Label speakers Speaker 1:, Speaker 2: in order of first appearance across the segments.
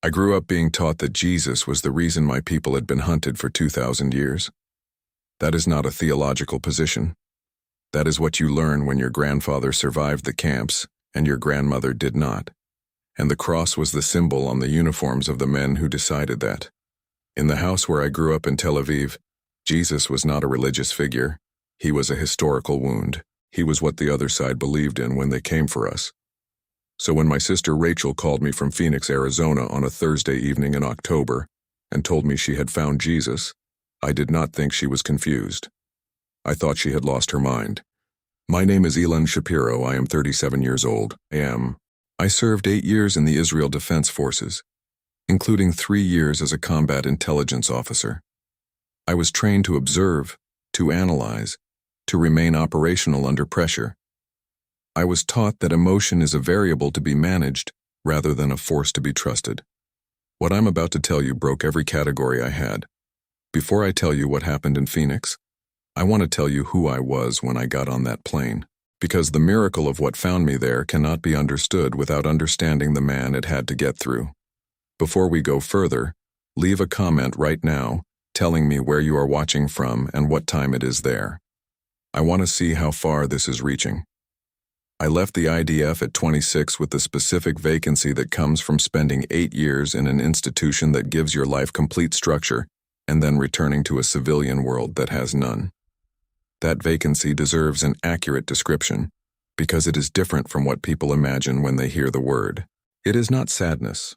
Speaker 1: I grew up being taught that Jesus was the reason my people had been hunted for 2,000 years. That is not a theological position. That is what you learn when your grandfather survived the camps and your grandmother did not. And the cross was the symbol on the uniforms of the men who decided that. In the house where I grew up in Tel Aviv, Jesus was not a religious figure. He was a historical wound. He was what the other side believed in when they came for us. So when my sister Rachel called me from Phoenix, Arizona on a Thursday evening in October and told me she had found Jesus, I did not think she was confused. I thought she had lost her mind. My name is Elon Shapiro. I am 37 years old. I served 8 years in the Israel Defense Forces, including 3 years as a combat intelligence officer. I was trained to observe, to analyze, to remain operational under pressure. I was taught that emotion is a variable to be managed rather than a force to be trusted. What I'm about to tell you broke every category I had. Before I tell you what happened in Phoenix, I want to tell you who I was when I got on that plane, because the miracle of what found me there cannot be understood without understanding the man it had to get through. Before we go further, leave a comment right now telling me where you are watching from and what time it is there. I want to see how far this is reaching. I left the IDF at 26 with the specific vacancy that comes from spending 8 years in an institution that gives your life complete structure and then returning to a civilian world that has none. That vacancy deserves an accurate description because it is different from what people imagine when they hear the word. It is not sadness.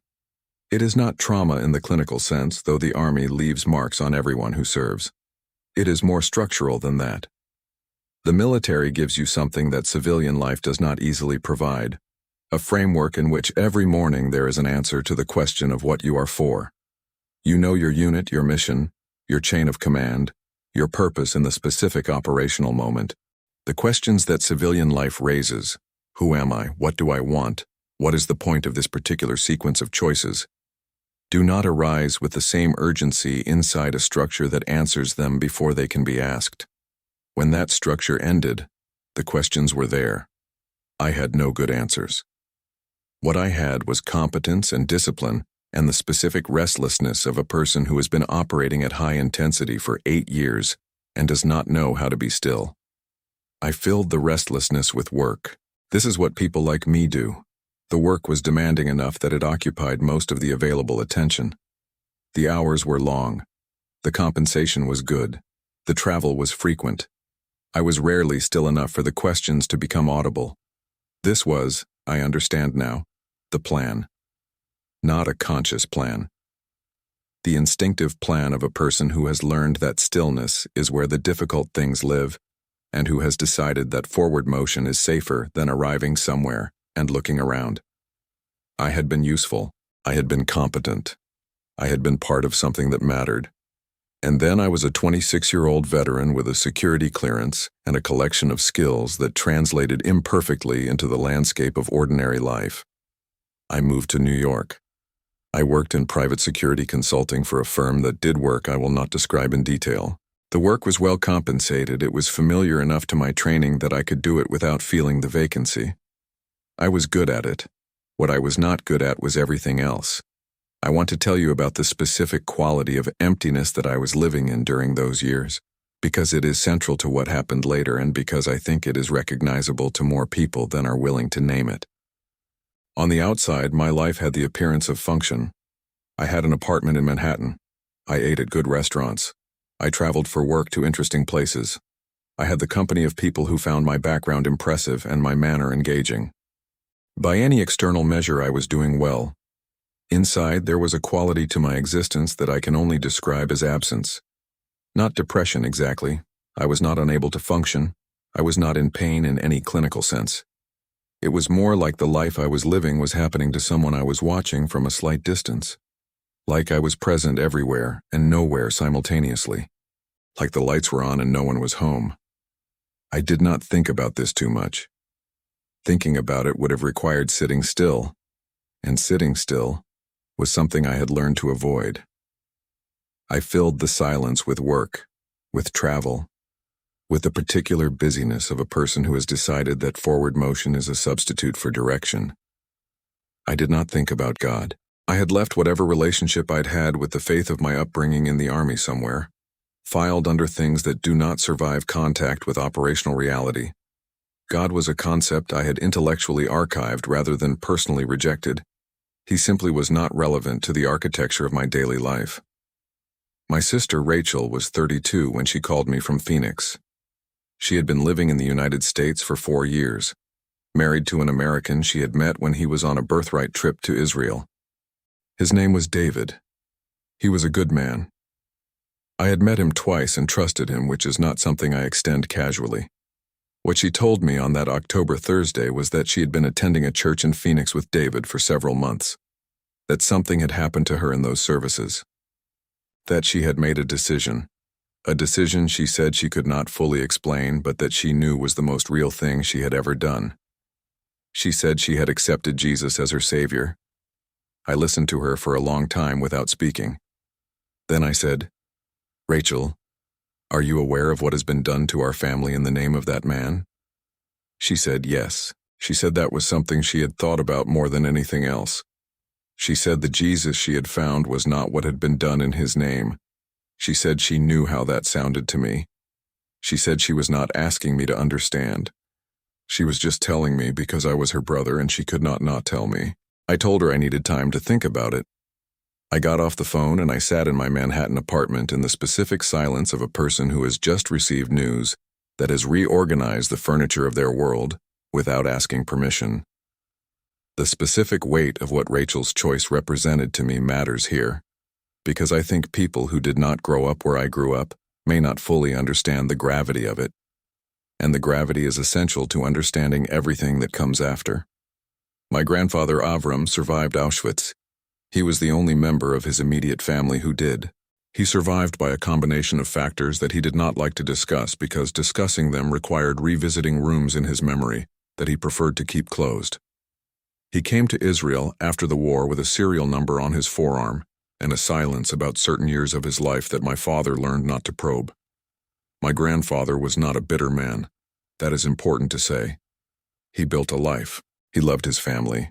Speaker 1: It is not trauma in the clinical sense, though the Army leaves marks on everyone who serves. It is more structural than that. The military gives you something that civilian life does not easily provide, a framework in which every morning there is an answer to the question of what you are for. You know your unit, your mission, your chain of command, your purpose in the specific operational moment. The questions that civilian life raises, who am I, what do I want, what is the point of this particular sequence of choices, do not arise with the same urgency inside a structure that answers them before they can be asked. When that structure ended, the questions were there. I had no good answers. What I had was competence and discipline and the specific restlessness of a person who has been operating at high intensity for 8 years and does not know how to be still. I filled the restlessness with work. This is what people like me do. The work was demanding enough that it occupied most of the available attention. The hours were long. The compensation was good. The travel was frequent. I was rarely still enough for the questions to become audible. This was, I understand now, the plan. Not a conscious plan. The instinctive plan of a person who has learned that stillness is where the difficult things live, and who has decided that forward motion is safer than arriving somewhere and looking around. I had been useful. I had been competent. I had been part of something that mattered. And then I was a 26-year-old veteran with a security clearance and a collection of skills that translated imperfectly into the landscape of ordinary life. I moved to New York. I worked in private security consulting for a firm that did work I will not describe in detail. The work was well compensated. It was familiar enough to my training that I could do it without feeling the vacancy. I was good at it. What I was not good at was everything else. I want to tell you about the specific quality of emptiness that I was living in during those years, because it is central to what happened later and because I think it is recognizable to more people than are willing to name it. On the outside, my life had the appearance of function. I had an apartment in Manhattan. I ate at good restaurants. I traveled for work to interesting places. I had the company of people who found my background impressive and my manner engaging. By any external measure, I was doing well. Inside, there was a quality to my existence that I can only describe as absence. Not depression exactly. I was not unable to function. I was not in pain in any clinical sense. It was more like the life I was living was happening to someone I was watching from a slight distance. Like I was present everywhere and nowhere simultaneously. Like the lights were on and no one was home. I did not think about this too much. Thinking about it would have required sitting still, and sitting still was something I had learned to avoid. I filled the silence with work, with travel, with the particular busyness of a person who has decided that forward motion is a substitute for direction. I did not think about God. I had left whatever relationship I'd had with the faith of my upbringing in the army somewhere, filed under things that do not survive contact with operational reality. God was a concept I had intellectually archived rather than personally rejected. He simply was not relevant to the architecture of my daily life. My sister Rachel was 32 when she called me from Phoenix. She had been living in the United States for 4 years, married to an American she had met when he was on a birthright trip to Israel. His name was David. He was a good man. I had met him twice and trusted him, which is not something I extend casually. What she told me on that October Thursday was that she had been attending a church in Phoenix with David for several months, that something had happened to her in those services, that she had made a decision she said she could not fully explain, but that she knew was the most real thing she had ever done. She said she had accepted Jesus as her Savior. I listened to her for a long time without speaking. Then I said, "Rachel, are you aware of what has been done to our family in the name of that man?" She said yes. She said that was something she had thought about more than anything else. She said the Jesus she had found was not what had been done in his name. She said she knew how that sounded to me. She said she was not asking me to understand. She was just telling me because I was her brother and she could not tell me. I told her I needed time to think about it. I got off the phone and I sat in my Manhattan apartment in the specific silence of a person who has just received news that has reorganized the furniture of their world without asking permission. The specific weight of what Rachel's choice represented to me matters here, because I think people who did not grow up where I grew up may not fully understand the gravity of it, and the gravity is essential to understanding everything that comes after. My grandfather Avram survived Auschwitz. He was the only member of his immediate family who did. He survived by a combination of factors that he did not like to discuss because discussing them required revisiting rooms in his memory that he preferred to keep closed. He came to Israel after the war with a serial number on his forearm and a silence about certain years of his life that my father learned not to probe. My grandfather was not a bitter man. That is important to say. He built a life. He loved his family.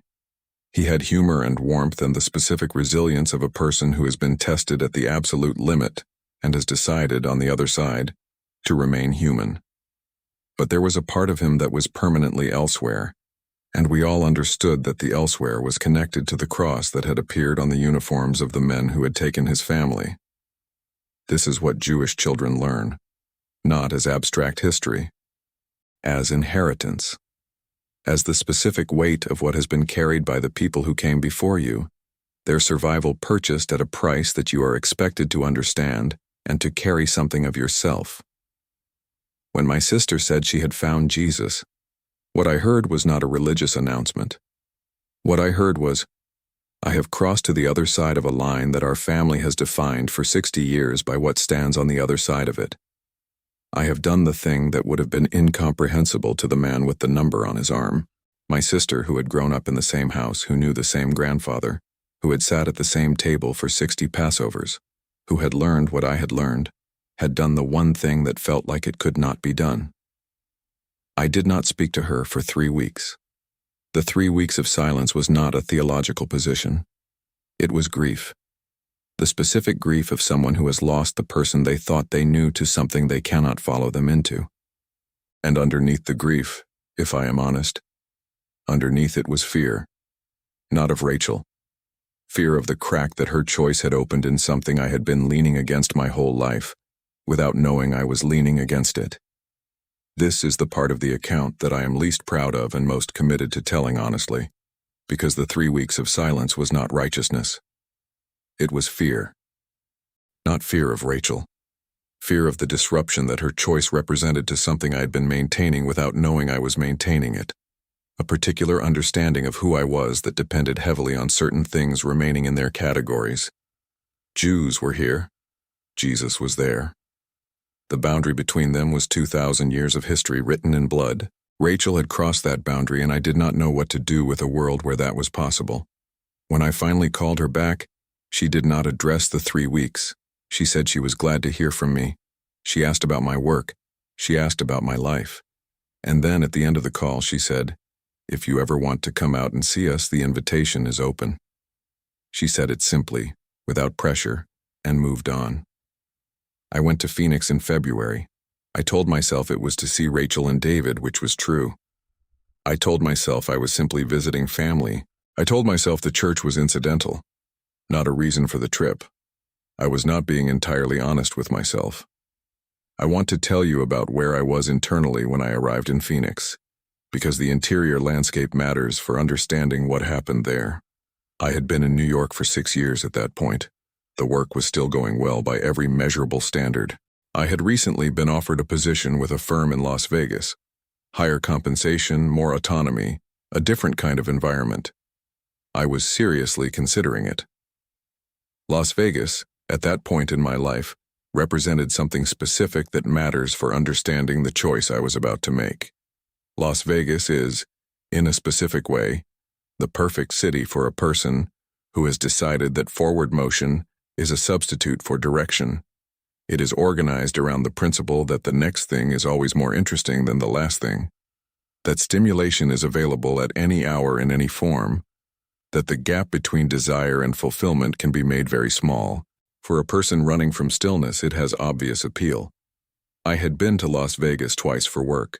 Speaker 1: He had humor and warmth and the specific resilience of a person who has been tested at the absolute limit and has decided, on the other side, to remain human. But there was a part of him that was permanently elsewhere, and we all understood that the elsewhere was connected to the cross that had appeared on the uniforms of the men who had taken his family. This is what Jewish children learn, not as abstract history, as inheritance, as the specific weight of what has been carried by the people who came before you, their survival purchased at a price that you are expected to understand and to carry something of yourself. When my sister said she had found Jesus, what I heard was not a religious announcement. What I heard was, I have crossed to the other side of a line that our family has defined for 60 years by what stands on the other side of it. I have done the thing that would have been incomprehensible to the man with the number on his arm. My sister, who had grown up in the same house, who knew the same grandfather, who had sat at the same table for 60 Passovers, who had learned what I had learned, had done the one thing that felt like it could not be done. I did not speak to her for 3 weeks. The 3 weeks of silence was not a theological position. It was grief. The specific grief of someone who has lost the person they thought they knew to something they cannot follow them into. And underneath the grief, if I am honest, underneath it was fear. Not of Rachel. Fear of the crack that her choice had opened in something I had been leaning against my whole life, without knowing I was leaning against it. This is the part of the account that I am least proud of and most committed to telling honestly, because the 3 weeks of silence was not righteousness. It was fear. Not fear of Rachel. Fear of the disruption that her choice represented to something I had been maintaining without knowing I was maintaining it. A particular understanding of who I was that depended heavily on certain things remaining in their categories. Jews were here. Jesus was there. The boundary between them was 2,000 years of history written in blood. Rachel had crossed that boundary and I did not know what to do with a world where that was possible. When I finally called her back, she did not address the 3 weeks. She said she was glad to hear from me. She asked about my work. She asked about my life. And then at the end of the call she said, "If you ever want to come out and see us, the invitation is open." She said it simply, without pressure, and moved on. I went to Phoenix in February. I told myself it was to see Rachel and David, which was true. I told myself I was simply visiting family. I told myself the church was incidental, not a reason for the trip. I was not being entirely honest with myself. I want to tell you about where I was internally when I arrived in Phoenix, because the interior landscape matters for understanding what happened there. I had been in New York for 6 years at that point. The work was still going well by every measurable standard. I had recently been offered a position with a firm in Las Vegas. Higher compensation, more autonomy, a different kind of environment. I was seriously considering it. Las Vegas, at that point in my life, represented something specific that matters for understanding the choice I was about to make. Las Vegas is, in a specific way, the perfect city for a person who has decided that forward motion is a substitute for direction. It is organized around the principle that the next thing is always more interesting than the last thing, that stimulation is available at any hour in any form, that the gap between desire and fulfillment can be made very small. For a person running from stillness, it has obvious appeal. I had been to Las Vegas twice for work.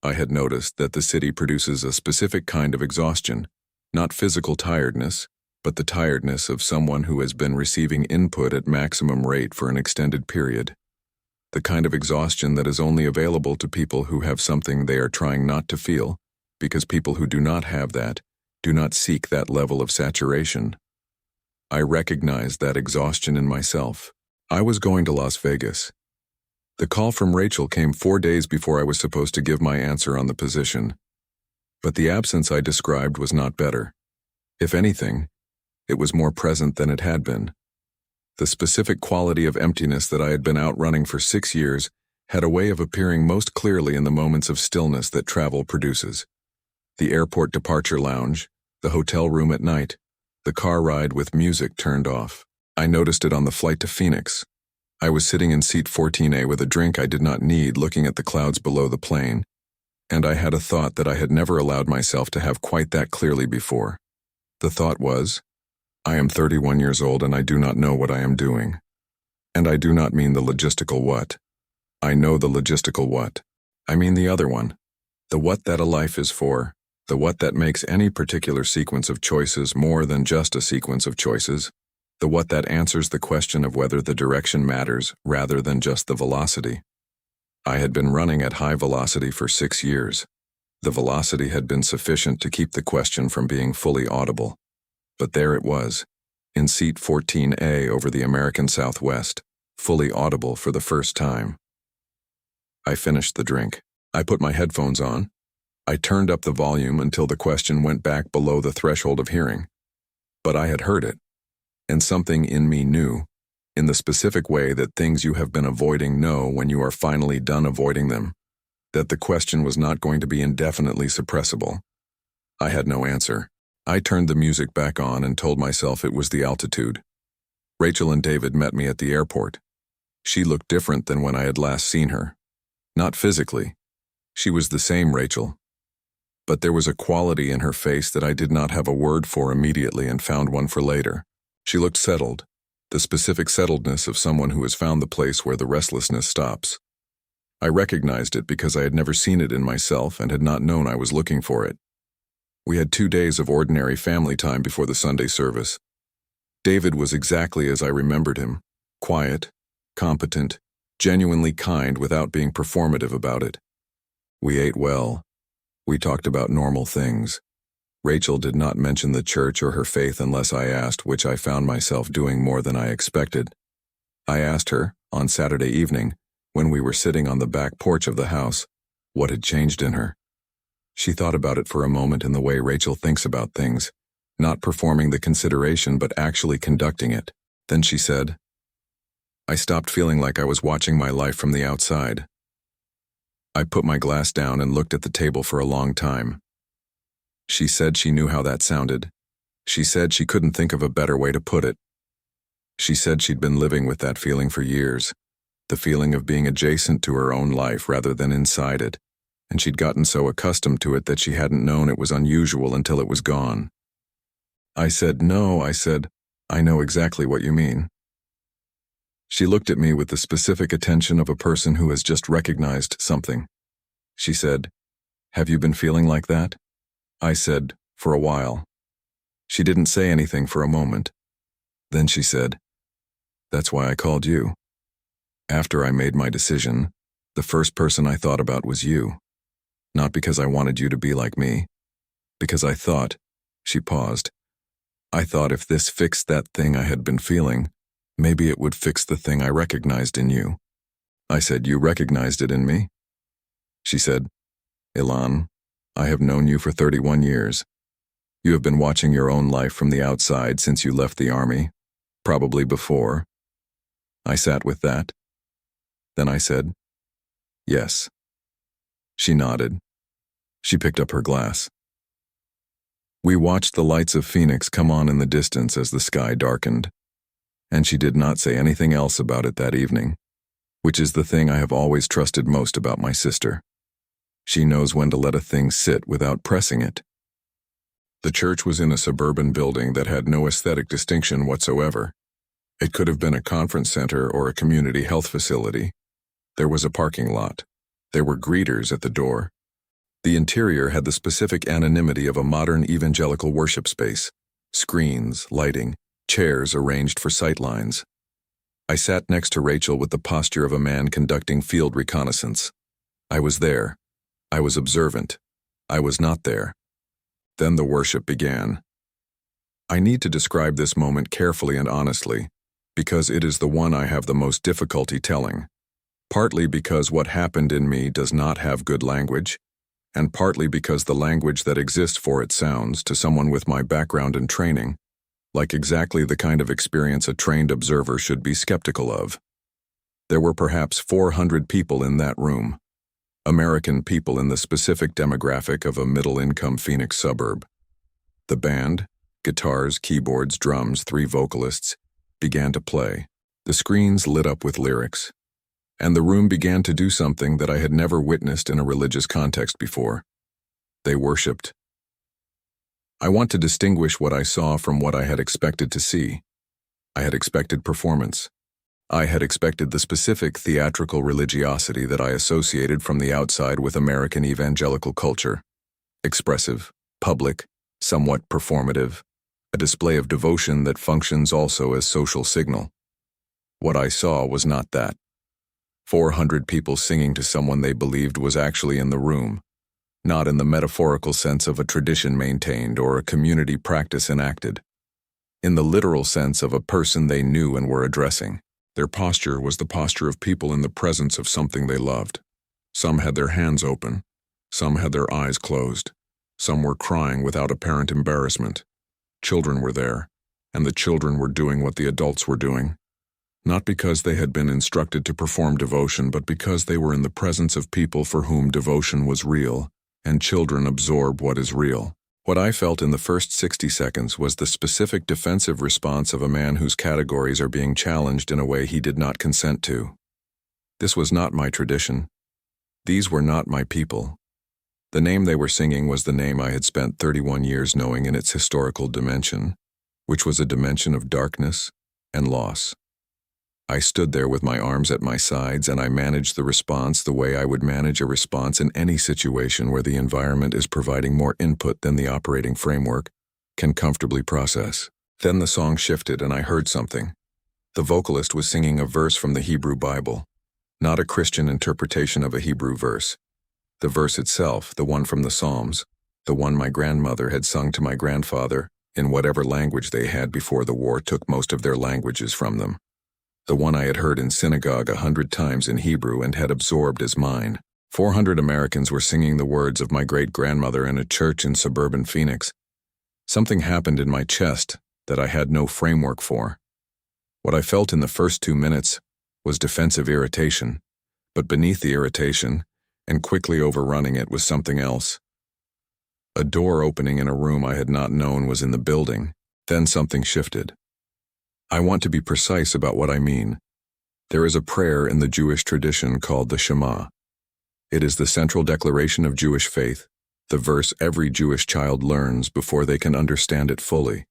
Speaker 1: I had noticed that the city produces a specific kind of exhaustion, not physical tiredness, but the tiredness of someone who has been receiving input at maximum rate for an extended period. The kind of exhaustion that is only available to people who have something they are trying not to feel, because people who do not have that do not seek that level of saturation. I recognized that exhaustion in myself. I was going to Las Vegas. The call from Rachel came 4 days before I was supposed to give my answer on the position. But the absence I described was not better. If anything, it was more present than it had been. The specific quality of emptiness that I had been outrunning for 6 years had a way of appearing most clearly in the moments of stillness that travel produces. The airport departure lounge, the hotel room at night, the car ride with music turned off. I noticed it on the flight to Phoenix. I was sitting in seat 14A with a drink I did not need, looking at the clouds below the plane, and I had a thought that I had never allowed myself to have quite that clearly before. The thought was, I am 31 years old and I do not know what I am doing. And I do not mean the logistical what. I know the logistical what. I mean the other one. The what that a life is for. The what that makes any particular sequence of choices more than just a sequence of choices. The what that answers the question of whether the direction matters rather than just the velocity. I had been running at high velocity for 6 years. The velocity had been sufficient to keep the question from being fully audible. But there it was, in seat 14A over the American Southwest, fully audible for the first time. I finished the drink. I put my headphones on. I turned up the volume until the question went back below the threshold of hearing. But I had heard it, and something in me knew, in the specific way that things you have been avoiding know when you are finally done avoiding them, that the question was not going to be indefinitely suppressible. I had no answer. I turned the music back on and told myself it was the altitude. Rachel and David met me at the airport. She looked different than when I had last seen her. Not physically. She was the same Rachel. But there was a quality in her face that I did not have a word for immediately and found one for later. She looked settled, the specific settledness of someone who has found the place where the restlessness stops. I recognized it because I had never seen it in myself and had not known I was looking for it. We had 2 days of ordinary family time before the Sunday service. David was exactly as I remembered him, quiet, competent, genuinely kind without being performative about it. We ate well. We talked about normal things. Rachel did not mention the church or her faith unless I asked, which I found myself doing more than I expected. I asked her, on Saturday evening, when we were sitting on the back porch of the house, what had changed in her. She thought about it for a moment in the way Rachel thinks about things, not performing the consideration but actually conducting it. Then she said, I stopped feeling like I was watching my life from the outside. I put my glass down and looked at the table for a long time. She said she knew how that sounded. She said she couldn't think of a better way to put it. She said she'd been living with that feeling for years, the feeling of being adjacent to her own life rather than inside it, and she'd gotten so accustomed to it that she hadn't known it was unusual until it was gone. I said, no, I said, I know exactly what you mean. She looked at me with the specific attention of a person who has just recognized something. She said, "Have you been feeling like that?" I said, "For a while." She didn't say anything for a moment. Then she said, "That's why I called you. After I made my decision, the first person I thought about was you. Not because I wanted you to be like me. Because I thought," she paused, "I thought if this fixed that thing I had been feeling, maybe it would fix the thing I recognized in you." I said, "You recognized it in me?" She said, "Ilan, I have known you for 31 years. You have been watching your own life from the outside since you left the army, probably before." I sat with that. Then I said, "Yes." She nodded. She picked up her glass. We watched the lights of Phoenix come on in the distance as the sky darkened, and she did not say anything else about it that evening, which is the thing I have always trusted most about my sister. She knows when to let a thing sit without pressing it. The church was in a suburban building that had no aesthetic distinction whatsoever. It could have been a conference center or a community health facility. There was a parking lot. There were greeters at the door. The interior had the specific anonymity of a modern evangelical worship space: screens, lighting, chairs arranged for sightlines. I sat next to Rachel with the posture of a man conducting field reconnaissance. I was there. I was observant. I was not there. Then the worship began. I need to describe this moment carefully and honestly, because it is the one I have the most difficulty telling. Partly because what happened in me does not have good language, and partly because the language that exists for it sounds, to someone with my background and training, like exactly the kind of experience a trained observer should be skeptical of. There were perhaps 400 people in that room, American people in the specific demographic of a middle-income Phoenix suburb. The band, guitars, keyboards, drums, 3 vocalists, began to play. The screens lit up with lyrics, and the room began to do something that I had never witnessed in a religious context before. They worshipped. I want to distinguish what I saw from what I had expected to see. I had expected performance. I had expected the specific theatrical religiosity that I associated from the outside with American evangelical culture. Expressive, public, somewhat performative, a display of devotion that functions also as social signal. What I saw was not that. 400 people singing to someone they believed was actually in the room, not in the metaphorical sense of a tradition maintained or a community practice enacted. In the literal sense of a person they knew and were addressing. Their posture was the posture of people in the presence of something they loved. Some had their hands open. Some had their eyes closed. Some were crying without apparent embarrassment. Children were there, and the children were doing what the adults were doing. Not because they had been instructed to perform devotion, but because they were in the presence of people for whom devotion was real, and children absorb what is real. What I felt in the first 60 seconds was the specific defensive response of a man whose categories are being challenged in a way he did not consent to. This was not my tradition. These were not my people. The name they were singing was the name I had spent 31 years knowing in its historical dimension, which was a dimension of darkness and loss. I stood there with my arms at my sides, and I managed the response the way I would manage a response in any situation where the environment is providing more input than the operating framework can comfortably process. Then the song shifted and I heard something. The vocalist was singing a verse from the Hebrew Bible, not a Christian interpretation of a Hebrew verse. The verse itself, the one from the Psalms, the one my grandmother had sung to my grandfather, in whatever language they had before the war took most of their languages from them. The one I had heard in synagogue 100 times in Hebrew and had absorbed as mine. 400 Americans were singing the words of my great-grandmother in a church in suburban Phoenix. Something happened in my chest that I had no framework for. What I felt in the first 2 minutes was defensive irritation, but beneath the irritation, and quickly overrunning it, was something else. A door opening in a room I had not known was in the building. Then something shifted. I want to be precise about what I mean. There is a prayer in the Jewish tradition called the Shema. It is the central declaration of Jewish faith, the verse every Jewish child learns before they can understand it fully.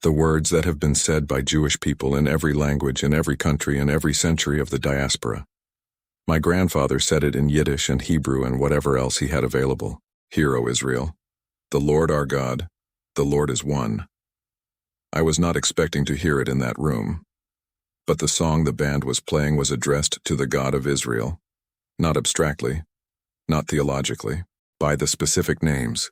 Speaker 1: The words that have been said by Jewish people in every language, in every country, in every century of the diaspora. My grandfather said it in Yiddish and Hebrew and whatever else he had available. Hear, O Israel, the Lord our God, the Lord is one. I was not expecting to hear it in that room, but the song the band was playing was addressed to the God of Israel, not abstractly, not theologically, by the specific names.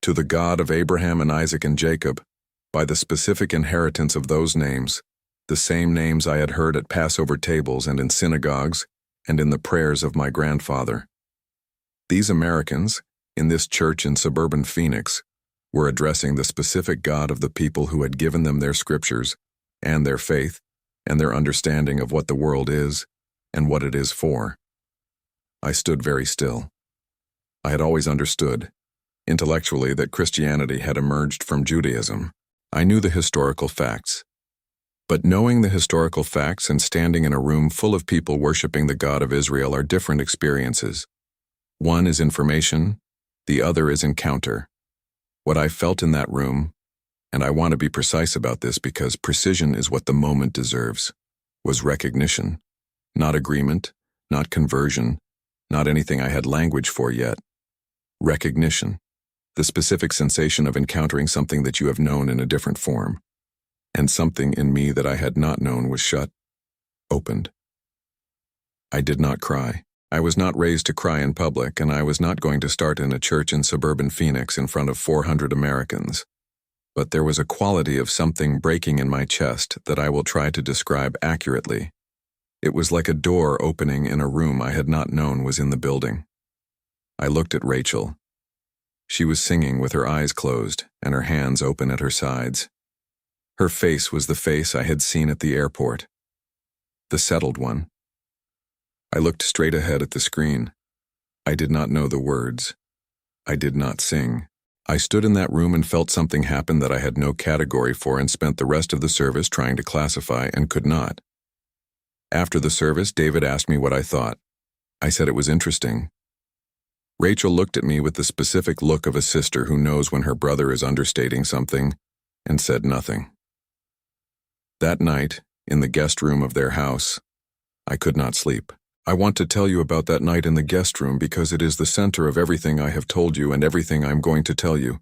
Speaker 1: To the God of Abraham and Isaac and Jacob, by the specific inheritance of those names, the same names I had heard at Passover tables and in synagogues and in the prayers of my grandfather. These Americans, in this church in suburban Phoenix, were addressing the specific God of the people who had given them their scriptures and their faith and their understanding of what the world is and what it is for. I stood very still. I had always understood, intellectually, that Christianity had emerged from Judaism. I knew the historical facts. But knowing the historical facts and standing in a room full of people worshiping the God of Israel are different experiences. One is information, the other is encounter. What I felt in that room, and I want to be precise about this because precision is what the moment deserves, was recognition, not agreement, not conversion, not anything I had language for yet. Recognition, the specific sensation of encountering something that you have known in a different form. And something in me that I had not known was shut, opened. I did not cry. I was not raised to cry in public, and I was not going to start in a church in suburban Phoenix in front of 400 Americans. But there was a quality of something breaking in my chest that I will try to describe accurately. It was like a door opening in a room I had not known was in the building. I looked at Rachel. She was singing with her eyes closed and her hands open at her sides. Her face was the face I had seen at the airport, the settled one. I looked straight ahead at the screen. I did not know the words. I did not sing. I stood in that room and felt something happen that I had no category for and spent the rest of the service trying to classify and could not. After the service, David asked me what I thought. I said it was interesting. Rachel looked at me with the specific look of a sister who knows when her brother is understating something and said nothing. That night, in the guest room of their house, I could not sleep. I want to tell you about that night in the guest room because it is the center of everything I have told you and everything I'm going to tell you.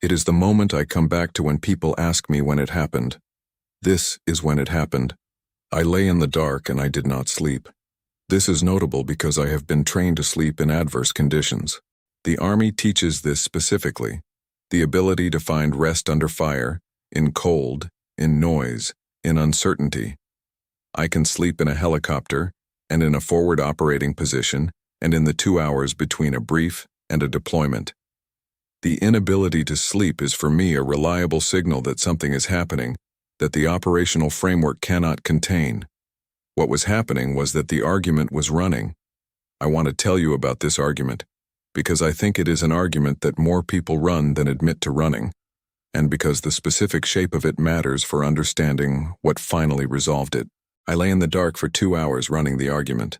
Speaker 1: It is the moment I come back to when people ask me when it happened. This is when it happened. I lay in the dark and I did not sleep. This is notable because I have been trained to sleep in adverse conditions. The Army teaches this specifically, the ability to find rest under fire, in cold, in noise, in uncertainty. I can sleep in a helicopter and in a forward operating position and in the 2 hours between a brief and a deployment. The inability to sleep is for me a reliable signal that something is happening that the operational framework cannot contain. What was happening was that the argument was running. I want to tell you about this argument because I think it is an argument that more people run than admit to running, and because the specific shape of it matters for understanding what finally resolved it. I lay in the dark for 2 hours running the argument.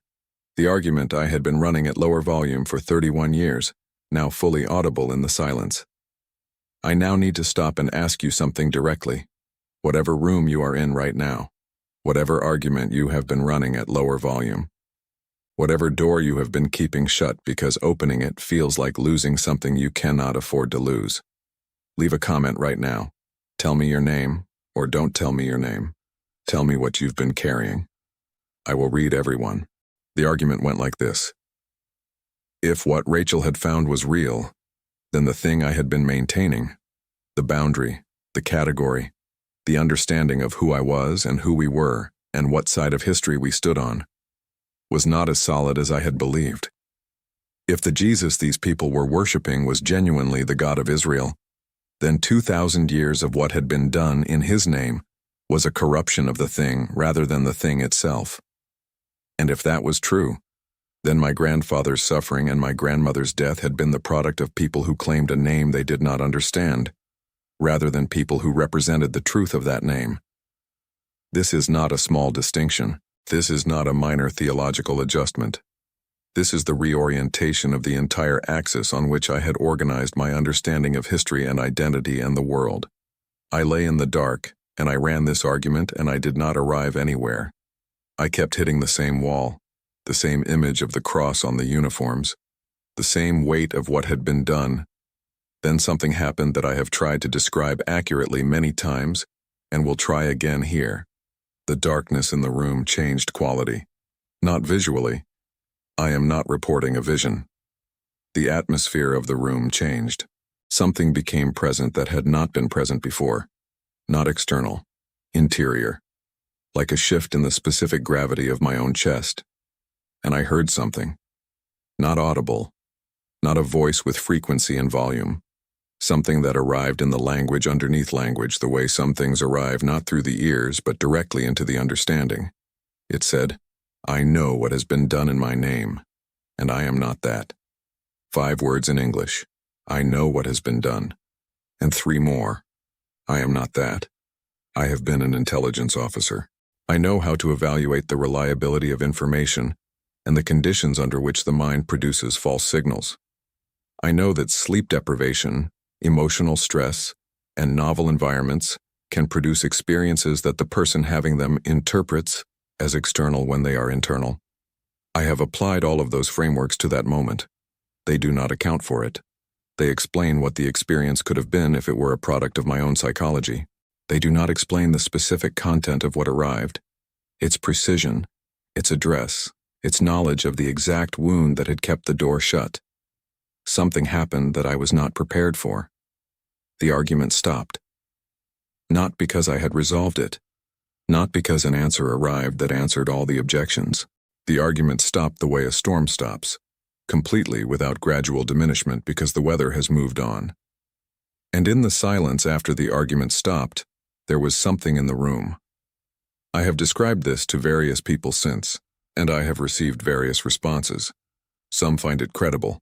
Speaker 1: The argument I had been running at lower volume for 31 years, now fully audible in the silence. I now need to stop and ask you something directly. Whatever room you are in right now, whatever argument you have been running at lower volume, whatever door you have been keeping shut because opening it feels like losing something you cannot afford to lose. Leave a comment right now. Tell me your name, or don't tell me your name. Tell me what you've been carrying. I will read everyone. The argument went like this. If what Rachel had found was real, then the thing I had been maintaining, the boundary, the category, the understanding of who I was and who we were and what side of history we stood on, was not as solid as I had believed. If the Jesus these people were worshiping was genuinely the God of Israel, then 2,000 years of what had been done in his name was a corruption of the thing rather than the thing itself. And if that was true, then my grandfather's suffering and my grandmother's death had been the product of people who claimed a name they did not understand, rather than people who represented the truth of that name. This is not a small distinction. This is not a minor theological adjustment. This is the reorientation of the entire axis on which I had organized my understanding of history and identity and the world. I lay in the dark, and I ran this argument, and I did not arrive anywhere. I kept hitting the same wall, the same image of the cross on the uniforms, the same weight of what had been done. Then something happened that I have tried to describe accurately many times, and will try again here. The darkness in the room changed quality. Not visually. I am not reporting a vision. The atmosphere of the room changed. Something became present that had not been present before. Not external. Interior. Like a shift in the specific gravity of my own chest. And I heard something. Not audible. Not a voice with frequency and volume. Something that arrived in the language underneath language, the way some things arrive not through the ears but directly into the understanding. It said, I know what has been done in my name, and I am not that. 5 words in English. I know what has been done. And 3 more. I am not that. I have been an intelligence officer. I know how to evaluate the reliability of information and the conditions under which the mind produces false signals. I know that sleep deprivation, emotional stress, and novel environments can produce experiences that the person having them interprets as external when they are internal. I have applied all of those frameworks to that moment. They do not account for it. They explain what the experience could have been if it were a product of my own psychology. They do not explain the specific content of what arrived, its precision, its address, its knowledge of the exact wound that had kept the door shut. Something happened that I was not prepared for. The argument stopped. Not because I had resolved it. Not because an answer arrived that answered all the objections. The argument stopped the way a storm stops, completely without gradual diminishment because the weather has moved on. And in the silence after the argument stopped, there was something in the room. I have described this to various people since, and I have received various responses. Some find it credible.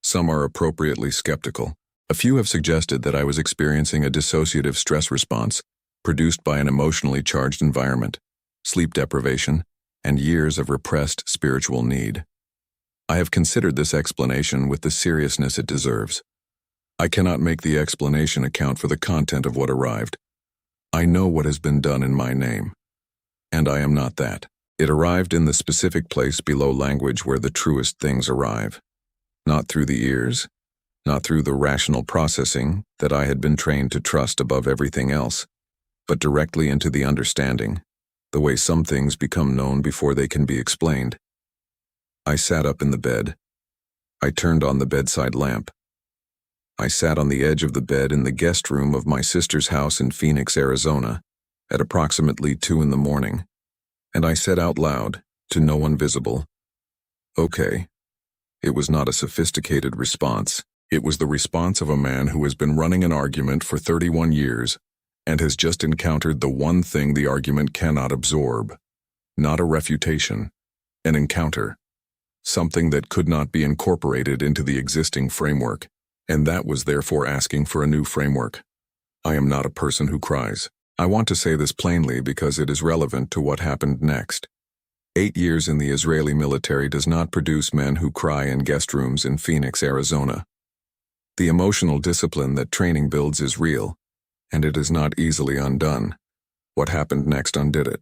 Speaker 1: Some are appropriately skeptical. A few have suggested that I was experiencing a dissociative stress response produced by an emotionally charged environment, sleep deprivation, and years of repressed spiritual need. I have considered this explanation with the seriousness it deserves. I cannot make the explanation account for the content of what arrived. I know what has been done in my name, and I am not that. It arrived in the specific place below language where the truest things arrive. Not through the ears, not through the rational processing that I had been trained to trust above everything else, but directly into the understanding, the way some things become known before they can be explained. I sat up in the bed. I turned on the bedside lamp. I sat on the edge of the bed in the guest room of my sister's house in Phoenix, Arizona, at approximately 2 in the morning, and I said out loud, to no one visible, "Okay." It was not a sophisticated response. It was the response of a man who has been running an argument for 31 years and has just encountered the one thing the argument cannot absorb. Not a refutation, an encounter. Something that could not be incorporated into the existing framework, and that was therefore asking for a new framework. I am not a person who cries. I want to say this plainly because it is relevant to what happened next. 8 years in the Israeli military does not produce men who cry in guest rooms in Phoenix, Arizona. The emotional discipline that training builds is real, and it is not easily undone. What happened next undid it.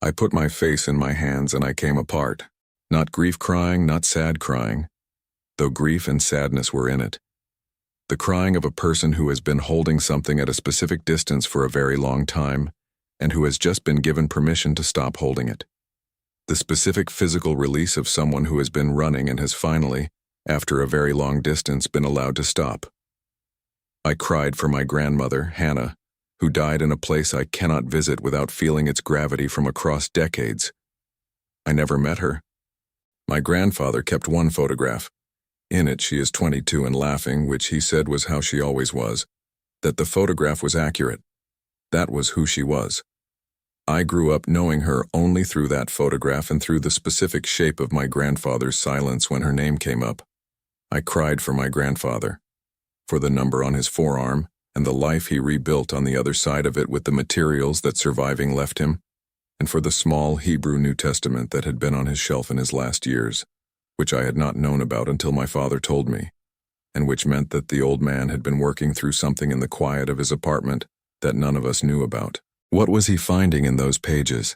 Speaker 1: I put my face in my hands and I came apart. Not grief crying, not sad crying, though grief and sadness were in it. The crying of a person who has been holding something at a specific distance for a very long time, and who has just been given permission to stop holding it. The specific physical release of someone who has been running and has finally, after a very long distance, been allowed to stop. I cried for my grandmother, Hannah, who died in a place I cannot visit without feeling its gravity from across decades. I never met her. My grandfather kept one photograph. In it she is 22 and laughing, which he said was how she always was, that the photograph was accurate. That was who she was. I grew up knowing her only through that photograph and through the specific shape of my grandfather's silence when her name came up. I cried for my grandfather, for the number on his forearm and the life he rebuilt on the other side of it with the materials that surviving left him, and for the small Hebrew New Testament that had been on his shelf in his last years, which I had not known about until my father told me, and which meant that the old man had been working through something in the quiet of his apartment that none of us knew about. What was he finding in those pages?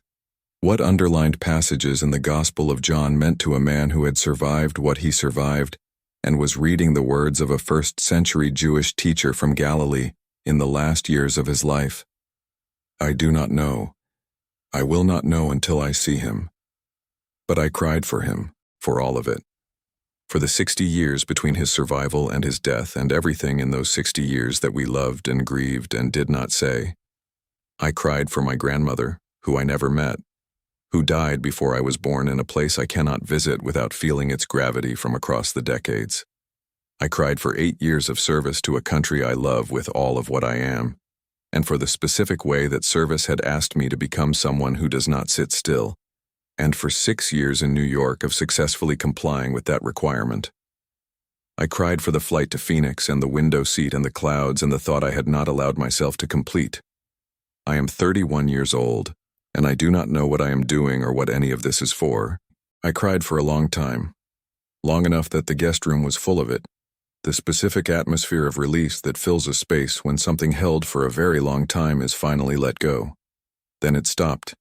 Speaker 1: What underlined passages in the Gospel of John meant to a man who had survived what he survived and was reading the words of a first-century Jewish teacher from Galilee in the last years of his life? I do not know. I will not know until I see him. But I cried for him, for all of it. For the 60 years between his survival and his death and everything in those 60 years that we loved and grieved and did not say. I cried for my grandmother, who I never met, who died before I was born in a place I cannot visit without feeling its gravity from across the decades. I cried for 8 years of service to a country I love with all of what I am, and for the specific way that service had asked me to become someone who does not sit still, and for 6 years in New York of successfully complying with that requirement. I cried for the flight to Phoenix and the window seat and the clouds and the thought I had not allowed myself to complete. I am 31 years old, and I do not know what I am doing or what any of this is for. I cried for a long time, long enough that the guest room was full of it, the specific atmosphere of release that fills a space when something held for a very long time is finally let go. Then it stopped.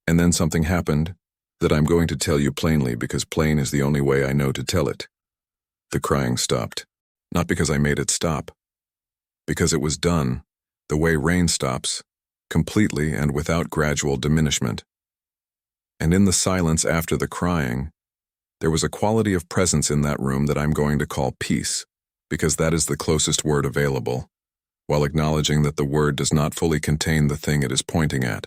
Speaker 1: And then something happened that I'm going to tell you plainly because plain is the only way I know to tell it. The crying stopped. Not because I made it stop. Because it was done, the way rain stops, completely and without gradual diminishment. And in the silence after the crying, there was a quality of presence in that room that I'm going to call peace, because that is the closest word available, while acknowledging that the word does not fully contain the thing it is pointing at.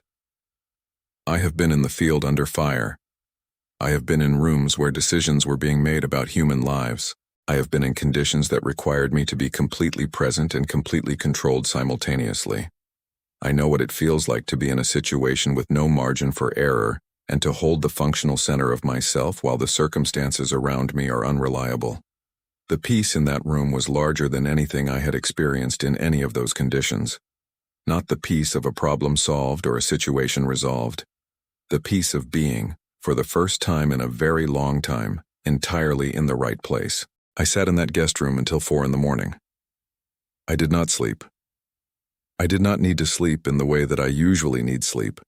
Speaker 1: I have been in the field under fire. I have been in rooms where decisions were being made about human lives. I have been in conditions that required me to be completely present and completely controlled simultaneously. I know what it feels like to be in a situation with no margin for error and to hold the functional center of myself while the circumstances around me are unreliable. The peace in that room was larger than anything I had experienced in any of those conditions. Not the peace of a problem solved or a situation resolved. The peace of being, for the first time in a very long time, entirely in the right place. I sat in that guest room until 4 a.m. I did not sleep. I did not need to sleep in the way that I usually need sleep.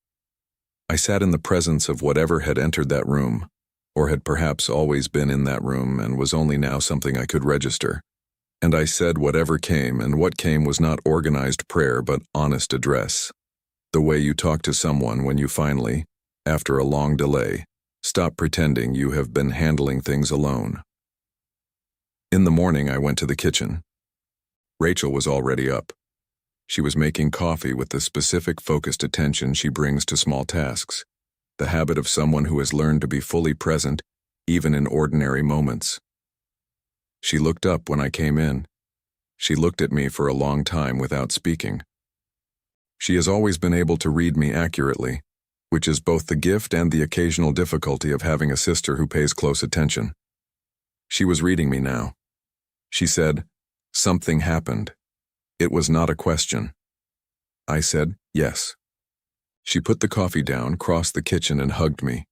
Speaker 1: I sat in the presence of whatever had entered that room, or had perhaps always been in that room and was only now something I could register. And I said whatever came, and what came was not organized prayer but honest address. The way you talk to someone when you finally, after a long delay, stop pretending you have been handling things alone. In the morning I went to the kitchen. Rachel was already up. She was making coffee with the specific focused attention she brings to small tasks, the habit of someone who has learned to be fully present, even in ordinary moments. She looked up when I came in. She looked at me for a long time without speaking. She has always been able to read me accurately, which is both the gift and the occasional difficulty of having a sister who pays close attention. She was reading me now. She said, "Something happened." It was not a question. I said, "Yes." She put the coffee down, crossed the kitchen, and hugged me.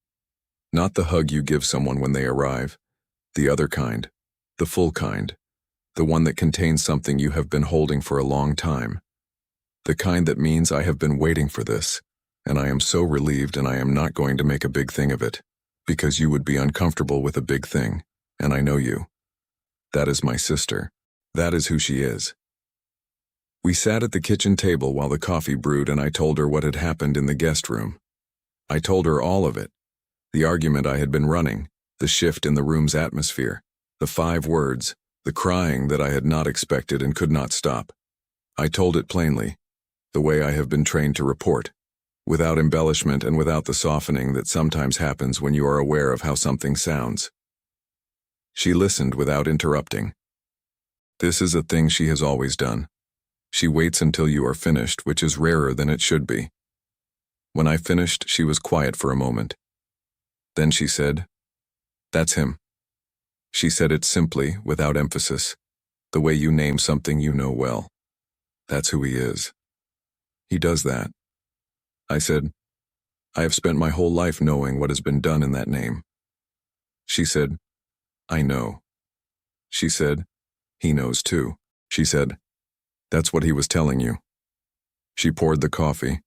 Speaker 1: Not the hug you give someone when they arrive, the other kind, the full kind, the one that contains something you have been holding for a long time. The kind that means I have been waiting for this, and I am so relieved and I am not going to make a big thing of it, because you would be uncomfortable with a big thing, and I know you. That is my sister. That is who she is. We sat at the kitchen table while the coffee brewed, and I told her what had happened in the guest room. I told her all of it, the argument I had been running, the shift in the room's atmosphere, the 5 words, the crying that I had not expected and could not stop. I told it plainly, the way I have been trained to report, without embellishment and without the softening that sometimes happens when you are aware of how something sounds. She listened without interrupting. This is a thing she has always done. She waits until you are finished, which is rarer than it should be. When I finished, she was quiet for a moment. Then she said, "That's him." She said it simply, without emphasis, the way you name something you know well. That's who he is. He does that. I said, "I have spent my whole life knowing what has been done in that name." She said, "I know." She said, "He knows too." She said, "That's what he was telling you." She poured the coffee.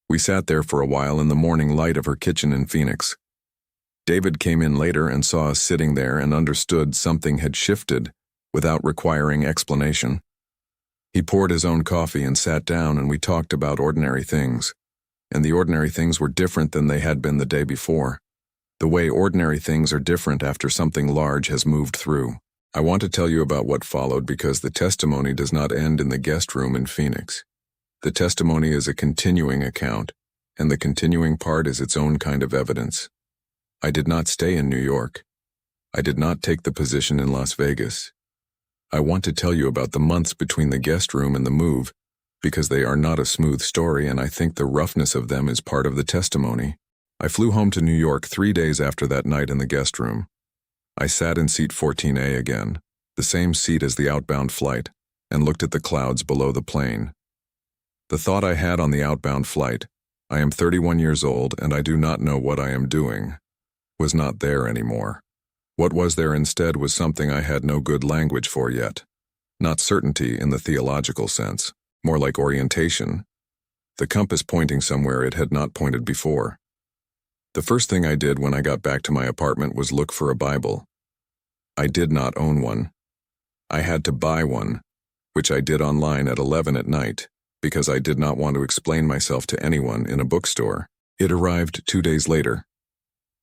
Speaker 1: We sat there for a while in the morning light of her kitchen in Phoenix. David came in later and saw us sitting there and understood something had shifted without requiring explanation. He poured his own coffee and sat down, and we talked about ordinary things. And the ordinary things were different than they had been the day before. The way ordinary things are different after something large has moved through. I want to tell you about what followed because the testimony does not end in the guest room in Phoenix. The testimony is a continuing account, and the continuing part is its own kind of evidence. I did not stay in New York. I did not take the position in Las Vegas. I want to tell you about the months between the guest room and the move, because they are not a smooth story, and I think the roughness of them is part of the testimony. I flew home to New York 3 days after that night in the guest room. I sat in seat 14A again, the same seat as the outbound flight, and looked at the clouds below the plane. The thought I had on the outbound flight, I am 31 years old and I do not know what I am doing, was not there anymore. What was there instead was something I had no good language for yet. Not certainty in the theological sense, more like orientation. The compass pointing somewhere it had not pointed before. The first thing I did when I got back to my apartment was look for a Bible. I did not own one. I had to buy one, which I did online at 11 at night, because I did not want to explain myself to anyone in a bookstore. It arrived 2 days later.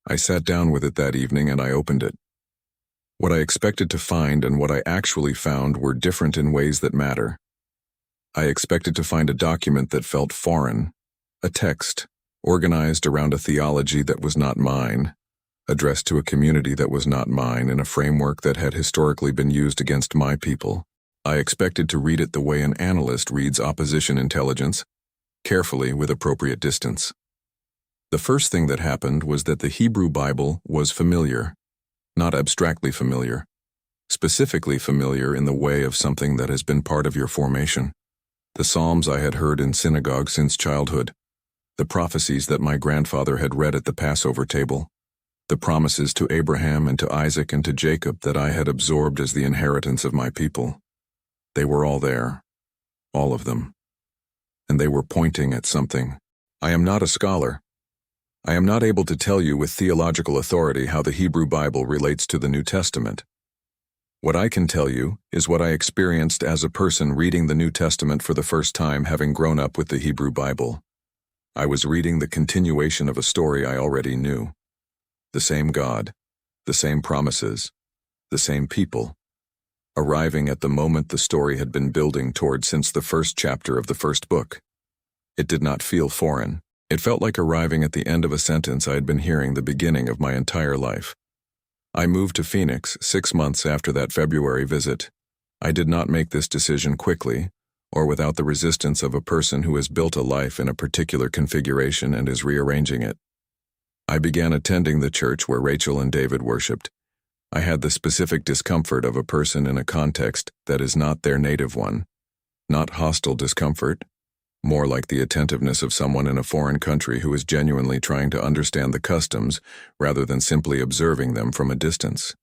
Speaker 1: I sat down with it that evening and I opened it. What I expected to find and what I actually found were different in ways that matter. I expected to find a document that felt foreign, a text, organized around a theology that was not mine, addressed to a community that was not mine in a framework that had historically been used against my people. I expected to read it the way an analyst reads opposition intelligence, carefully with appropriate distance. The first thing that happened was that the Hebrew Bible was familiar, not abstractly familiar, specifically familiar in the way of something that has been part of your formation. The Psalms I had heard in synagogue since childhood, the prophecies that my grandfather had read at the Passover table, the promises to Abraham and to Isaac and to Jacob that I had absorbed as the inheritance of my people. They were all there, all of them, and they were pointing at something. I am not a scholar. I am not able to tell you with theological authority how the Hebrew Bible relates to the New Testament. What I can tell you is what I experienced as a person reading the New Testament for the first time, having grown up with the Hebrew Bible. I was reading the continuation of a story I already knew. The same God, the same promises, the same people, arriving at the moment the story had been building toward since the first chapter of the first book. It did not feel foreign. It felt like arriving at the end of a sentence I had been hearing the beginning of my entire life. I moved to Phoenix 6 months after that February visit. I did not make this decision quickly, or without the resistance of a person who has built a life in a particular configuration and is rearranging it. I began attending the church where Rachel and David worshipped. I had the specific discomfort of a person in a context that is not their native one. Not hostile discomfort, more like the attentiveness of someone in a foreign country who is genuinely trying to understand the customs rather than simply observing them from a distance.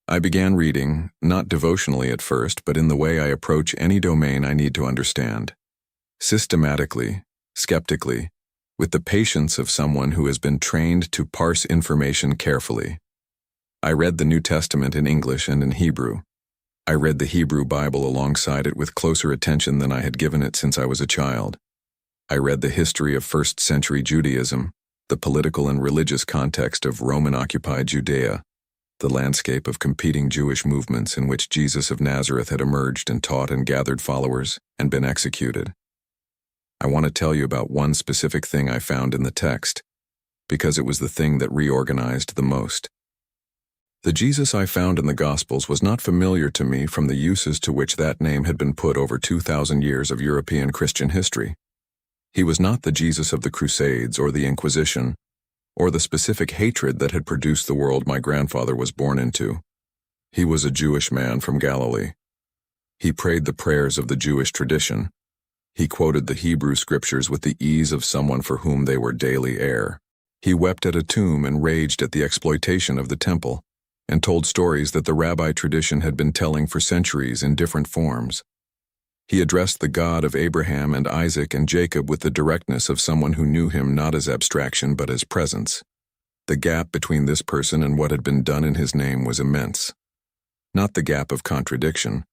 Speaker 1: I began reading, not devotionally at first, but in the way I approach any domain I need to understand. Systematically, skeptically, with the patience of someone who has been trained to parse information carefully. I read the New Testament in English and in Hebrew. I read the Hebrew Bible alongside it with closer attention than I had given it since I was a child. I read the history of first-century Judaism, the political and religious context of Roman-occupied Judea, the landscape of competing Jewish movements in which Jesus of Nazareth had emerged and taught and gathered followers and been executed. I want to tell you about one specific thing I found in the text, because it was the thing that reorganized the most. The Jesus I found in the Gospels was not familiar to me from the uses to which that name had been put over 2,000 years of European Christian history. He was not the Jesus of the Crusades or the Inquisition, or the specific hatred that had produced the world my grandfather was born into. He was a Jewish man from Galilee. He prayed the prayers of the Jewish tradition. He quoted the Hebrew scriptures with the ease of someone for whom they were daily air. He wept at a tomb and raged at the exploitation of the temple, and told stories that the rabbi tradition had been telling for centuries in different forms. He addressed the God of Abraham and Isaac and Jacob with the directness of someone who knew him not as abstraction but as presence. The gap between this person and what had been done in his name was immense. Not the gap of contradiction.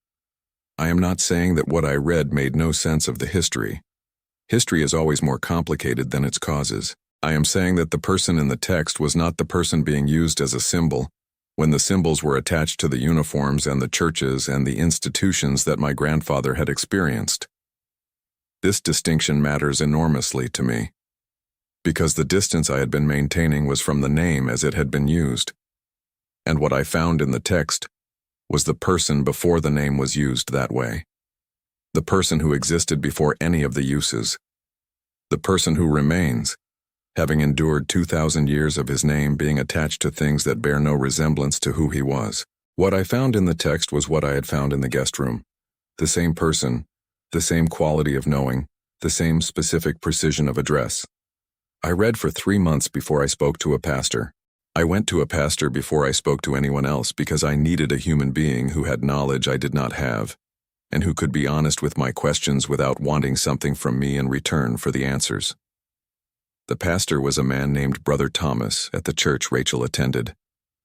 Speaker 1: I am not saying that what I read made no sense of the history. History is always more complicated than its causes. I am saying that the person in the text was not the person being used as a symbol, when the symbols were attached to the uniforms and the churches and the institutions that my grandfather had experienced. This distinction matters enormously to me, because the distance I had been maintaining was from the name as it had been used, and what I found in the text was the person before the name was used that way, the person who existed before any of the uses, the person who remains, having endured 2,000 years of his name being attached to things that bear no resemblance to who he was. What I found in the text was what I had found in the guest room. The same person, the same quality of knowing, the same specific precision of address. I read for 3 months before I spoke to a pastor. I went to a pastor before I spoke to anyone else because I needed a human being who had knowledge I did not have, and who could be honest with my questions without wanting something from me in return for the answers. The pastor was a man named Brother Thomas at the church Rachel attended,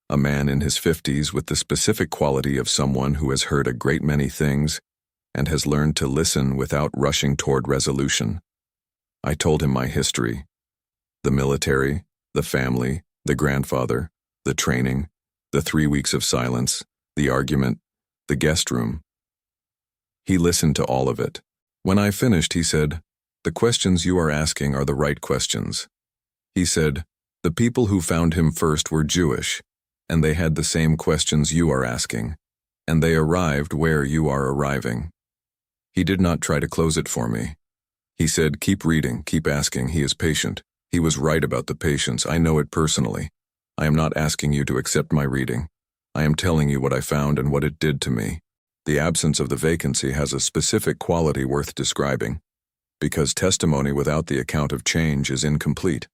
Speaker 1: a man in his 50s with the specific quality of someone who has heard a great many things and has learned to listen without rushing toward resolution. I told him my history, the military, the family, the grandfather, the training, the 3 weeks of silence, the argument, the guest room. He listened to all of it. When I finished, he said, "The questions you are asking are the right questions." He said, "The people who found him first were Jewish, and they had the same questions you are asking, and they arrived where you are arriving." He did not try to close it for me. He said, "Keep reading, keep asking, he is patient." He was right about the patience, I know it personally. I am not asking you to accept my reading. I am telling you what I found and what it did to me. The absence of the vacancy has a specific quality worth describing, because testimony without the account of change is incomplete.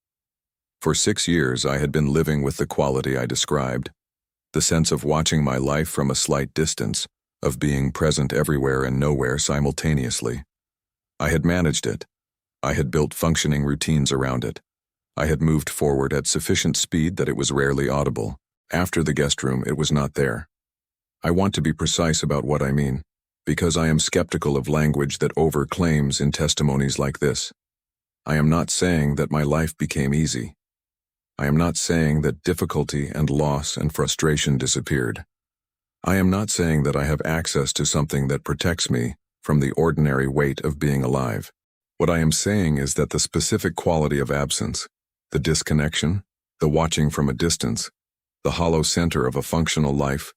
Speaker 1: For 6 years I had been living with the quality I described, the sense of watching my life from a slight distance, of being present everywhere and nowhere simultaneously. I had managed it. I had built functioning routines around it. I had moved forward at sufficient speed that it was rarely audible. After the guest room, it was not there. I want to be precise about what I mean, because I am skeptical of language that overclaims in testimonies like this. I am not saying that my life became easy. I am not saying that difficulty and loss and frustration disappeared. I am not saying that I have access to something that protects me from the ordinary weight of being alive. What I am saying is that the specific quality of absence, the disconnection, the watching from a distance, the hollow center of a functional life,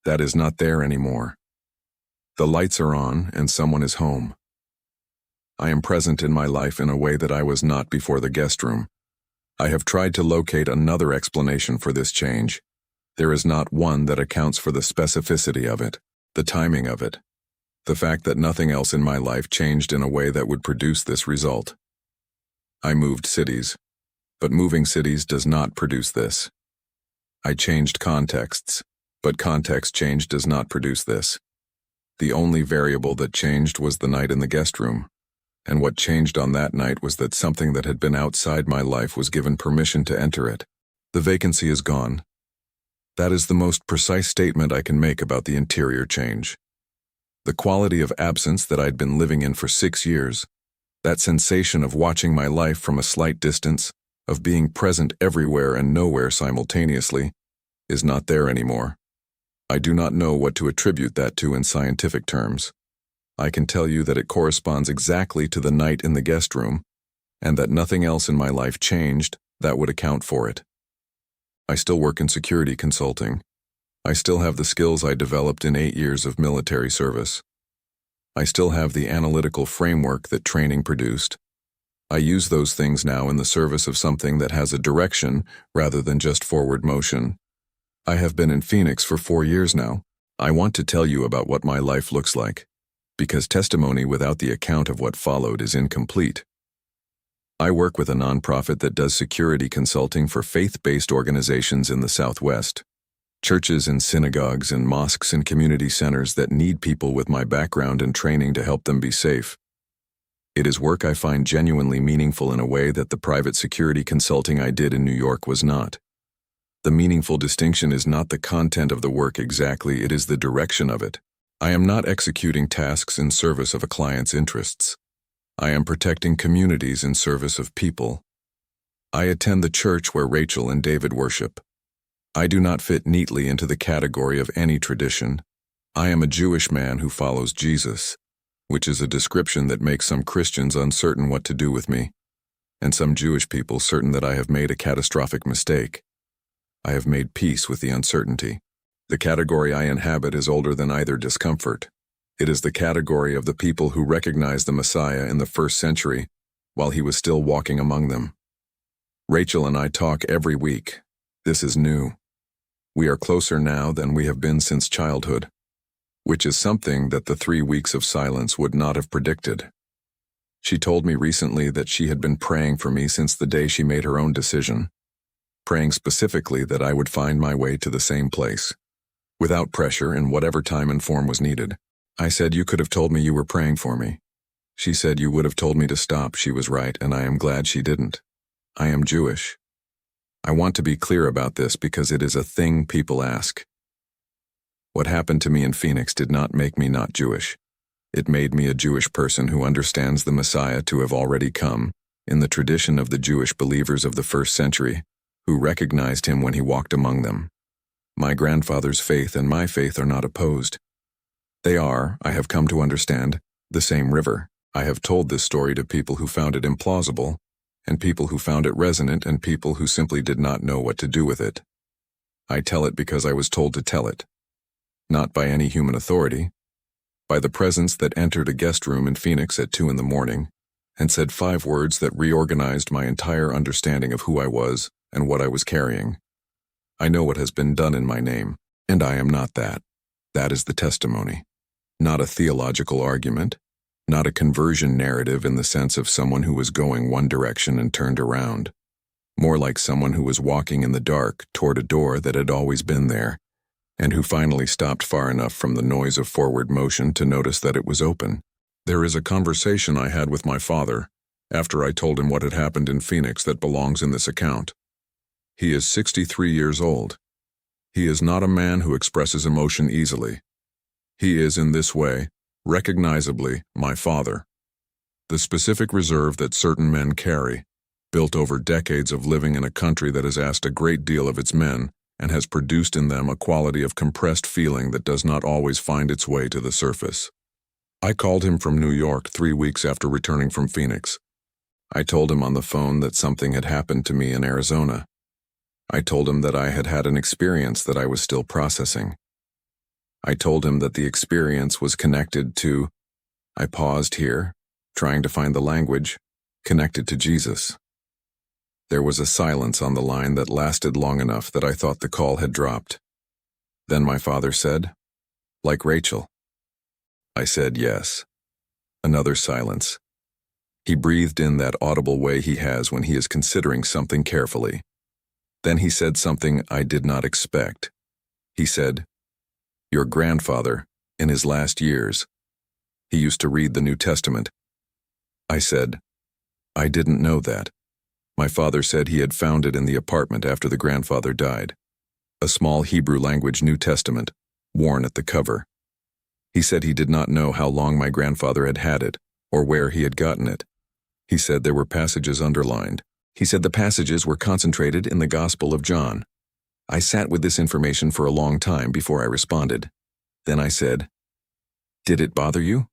Speaker 1: that is not there anymore. The lights are on and someone is home. I am present in my life in a way that I was not before the guest room. I have tried to locate another explanation for this change. There is not one that accounts for the specificity of it, the timing of it, the fact that nothing else in my life changed in a way that would produce this result. I moved cities, but moving cities does not produce this. I changed contexts, but context change does not produce this. The only variable that changed was the night in the guest room, and what changed on that night was that something that had been outside my life was given permission to enter it. The vacancy is gone. That is the most precise statement I can make about the interior change. The quality of absence that I'd been living in for 6 years, that sensation of watching my life from a slight distance, of being present everywhere and nowhere simultaneously, is not there anymore. I do not know what to attribute that to in scientific terms. I can tell you that it corresponds exactly to the night in the guest room, and that nothing else in my life changed that would account for it. I still work in security consulting. I still have the skills I developed in 8 years of military service. I still have the analytical framework that training produced. I use those things now in the service of something that has a direction rather than just forward motion. I have been in Phoenix for 4 years now. I want to tell you about what my life looks like, because testimony without the account of what followed is incomplete. I work with a nonprofit that does security consulting for faith-based organizations in the Southwest. churches and synagogues and mosques and community centers that need people with my background and training to help them be safe. It is work I find genuinely meaningful in a way that the private security consulting I did in New York was not. The meaningful distinction is not the content of the work exactly, it is the direction of it. I am not executing tasks in service of a client's interests. I am protecting communities in service of people. I attend the church where Rachel and David worship. I do not fit neatly into the category of any tradition. I am a Jewish man who follows Jesus, which is a description that makes some Christians uncertain what to do with me, and some Jewish people certain that I have made a catastrophic mistake. I have made peace with the uncertainty. The category I inhabit is older than either discomfort. It is the category of the people who recognized the Messiah in the 1st century while he was still walking among them. Rachel and I talk every week. This is new. We are closer now than we have been since childhood, which is something that the 3 weeks of silence would not have predicted. She told me recently that she had been praying for me since the day she made her own decision, praying specifically that I would find my way to the same place, without pressure in whatever time and form was needed. I said, "You could have told me you were praying for me." She said, "You would have told me to stop." She was right, and I am glad she didn't. I am Jewish. I want to be clear about this because it is a thing people ask. What happened to me in Phoenix did not make me not Jewish. It made me a Jewish person who understands the Messiah to have already come, in the tradition of the Jewish believers of the 1st century, who recognized him when he walked among them. My grandfather's faith and my faith are not opposed. They are, I have come to understand, the same river. I have told this story to people who found it implausible, and people who found it resonant, and people who simply did not know what to do with it. I tell it because I was told to tell it. Not by any human authority, by the presence that entered a guest room in Phoenix at 2 in the morning and said 5 words that reorganized my entire understanding of who I was and what I was carrying. I know what has been done in my name, and I am not that. That is the testimony. Not a theological argument, not a conversion narrative in the sense of someone who was going one direction and turned around. More like someone who was walking in the dark toward a door that had always been there, and who finally stopped far enough from the noise of forward motion to notice that it was open. There is a conversation I had with my father after I told him what had happened in Phoenix that belongs in this account. He is 63 years old. He is not a man who expresses emotion easily. He is, in this way, recognizably, my father. The specific reserve that certain men carry, built over decades of living in a country that has asked a great deal of its men and has produced in them a quality of compressed feeling that does not always find its way to the surface. I called him from New York 3 weeks after returning from Phoenix. I told him on the phone that something had happened to me in Arizona. I told him that I had had an experience that I was still processing. I told him that the experience was connected to, I paused here, trying to find the language, connected to Jesus. There was a silence on the line that lasted long enough that I thought the call had dropped. Then my father said, "Like Rachel?" I said yes. Another silence. He breathed in that audible way he has when he is considering something carefully. Then he said something I did not expect. He said, "Your grandfather, in his last years, he used to read the New Testament." I said, "I didn't know that." My father said he had found it in the apartment after the grandfather died. A small Hebrew language New Testament, worn at the cover. He said he did not know how long my grandfather had had it, or where he had gotten it. He said there were passages underlined. He said the passages were concentrated in the Gospel of John. I sat with this information for a long time before I responded. Then I said, "Did it bother you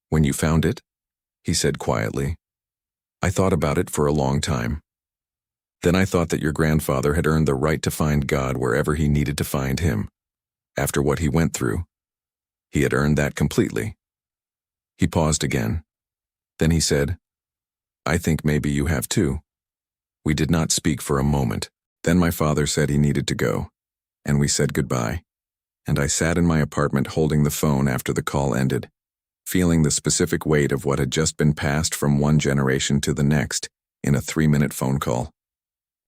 Speaker 1: when you found it?" He said quietly, "I thought about it for a long time. Then I thought that your grandfather had earned the right to find God wherever he needed to find him. After what he went through, he had earned that completely." He paused again. Then he said, "I think maybe you have too." We did not speak for a moment. Then my father said he needed to go, and we said goodbye. And I sat in my apartment holding the phone after the call ended, feeling the specific weight of what had just been passed from one generation to the next in a 3-minute phone call.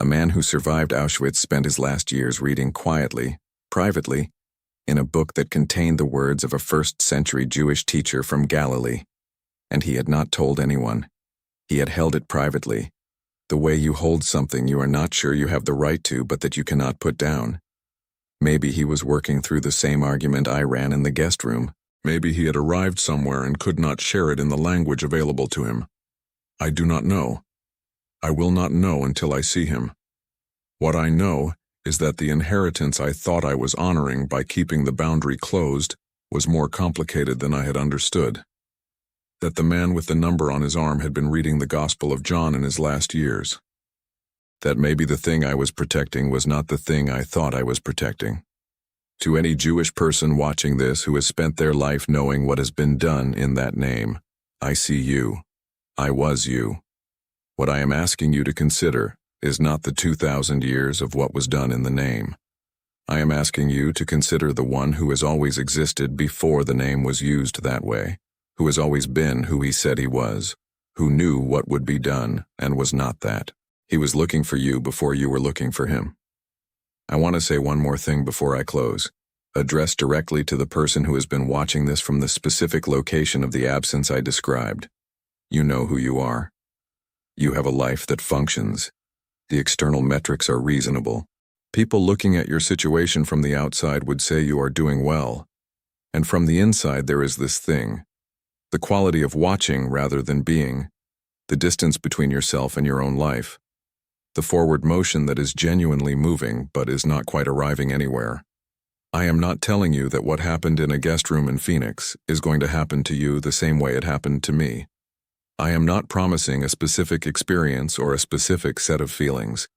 Speaker 1: A man who survived Auschwitz spent his last years reading quietly, privately, in a book that contained the words of a first-century Jewish teacher from Galilee. And he had not told anyone. He had held it privately, the way you hold something you are not sure you have the right to but that you cannot put down. Maybe he was working through the same argument I ran in the guest room. Maybe he had arrived somewhere and could not share it in the language available to him. I do not know. I will not know until I see him. What I know is that the inheritance I thought I was honoring by keeping the boundary closed was more complicated than I had understood. That the man with the number on his arm had been reading the Gospel of John in his last years. That maybe the thing I was protecting was not the thing I thought I was protecting. To any Jewish person watching this who has spent their life knowing what has been done in that name, I see you. I was you. What I am asking you to consider is not the 2,000 years of what was done in the name. I am asking you to consider the one who has always existed before the name was used that way, who has always been who he said he was, who knew what would be done and was not that. He was looking for you before you were looking for him. I want to say one more thing before I close, addressed directly to the person who has been watching this from the specific location of the absence I described. You know who you are. You have a life that functions. The external metrics are reasonable. People looking at your situation from the outside would say you are doing well. And from the inside there is this thing, the quality of watching rather than being, the distance between yourself and your own life, the forward motion that is genuinely moving but is not quite arriving anywhere. I am not telling you that what happened in a guest room in Phoenix is going to happen to you the same way it happened to me. I am not promising a specific experience or a specific set of feelings.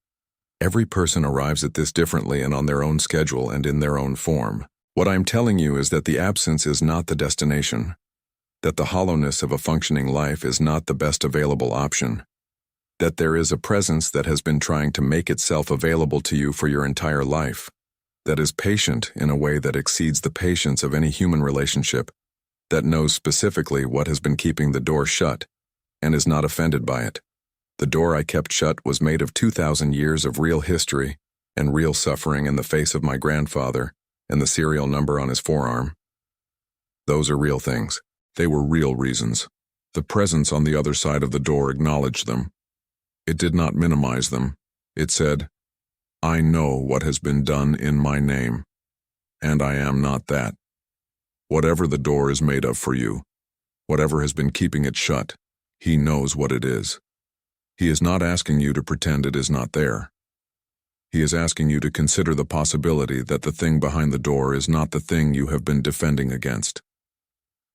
Speaker 1: Every person arrives at this differently and on their own schedule and in their own form. What I'm telling you is that the absence is not the destination, that the hollowness of a functioning life is not the best available option, that there is a presence that has been trying to make itself available to you for your entire life, that is patient in a way that exceeds the patience of any human relationship, that knows specifically what has been keeping the door shut, and is not offended by it. The door I kept shut was made of 2,000 years of real history and real suffering in the face of my grandfather and the serial number on his forearm. Those are real things. They were real reasons. The presence on the other side of the door acknowledged them. It did not minimize them. It said, I know what has been done in my name, and I am not that. Whatever the door is made of for you, whatever has been keeping it shut, he knows what it is. He is not asking you to pretend it is not there. He is asking you to consider the possibility that the thing behind the door is not the thing you have been defending against.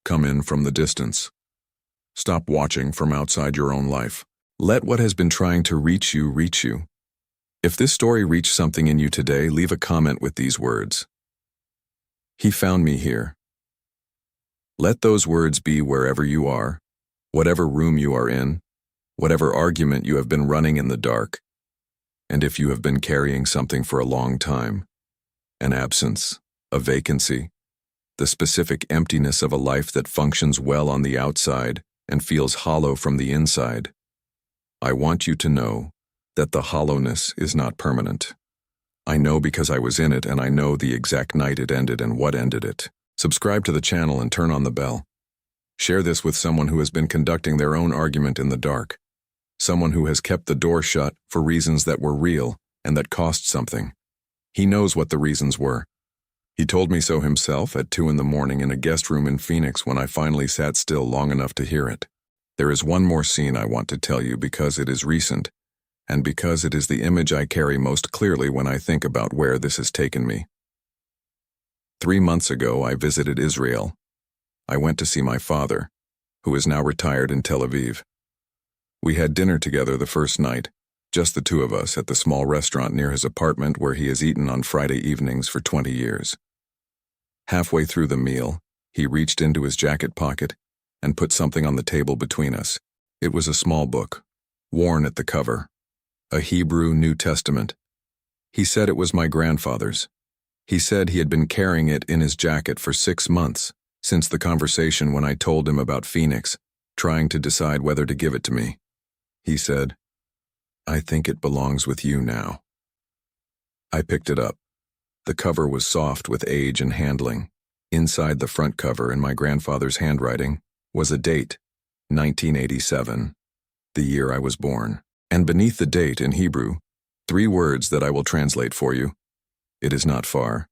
Speaker 1: Come in from the distance. Stop watching from outside your own life. Let what has been trying to reach you reach you. If this story reached something in you today, leave a comment with these words. He found me here. Let those words be wherever you are, whatever room you are in, whatever argument you have been running in the dark, and if you have been carrying something for a long time, an absence, a vacancy, the specific emptiness of a life that functions well on the outside and feels hollow from the inside, I want you to know that the hollowness is not permanent. I know because I was in it, and I know the exact night it ended and what ended it. Subscribe to the channel and turn on the bell. Share this with someone who has been conducting their own argument in the dark. Someone who has kept the door shut for reasons that were real and that cost something. He knows what the reasons were. He told me so himself at 2 a.m. in a guest room in Phoenix when I finally sat still long enough to hear it. There is one more scene I want to tell you because it is recent, and because it is the image I carry most clearly when I think about where this has taken me. 3 months ago, I visited Israel. I went to see my father, who is now retired in Tel Aviv. We had dinner together the first night, just the two of us at the small restaurant near his apartment where he has eaten on Friday evenings for 20 years. Halfway through the meal, he reached into his jacket pocket and put something on the table between us. It was a small book, worn at the cover, a Hebrew New Testament. He said it was my grandfather's. He said he had been carrying it in his jacket for 6 months, since the conversation when I told him about Phoenix, trying to decide whether to give it to me. He said, I think it belongs with you now. I picked it up. The cover was soft with age and handling. Inside the front cover, in my grandfather's handwriting, was a date, 1987, the year I was born. And beneath the date, in Hebrew, 3 words that I will translate for you. It is not far.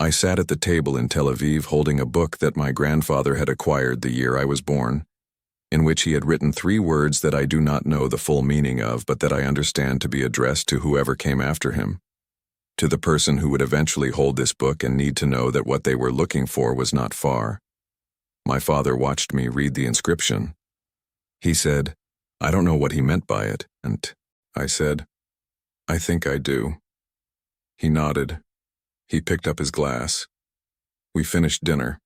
Speaker 1: I sat at the table in Tel Aviv holding a book that my grandfather had acquired the year I was born, in which he had written 3 words that I do not know the full meaning of, but that I understand to be addressed to whoever came after him. To the person who would eventually hold this book and need to know that what they were looking for was not far. My father watched me read the inscription. He said, "I don't know what he meant by it," and I said, "I think I do." He nodded. He picked up his glass. We finished dinner,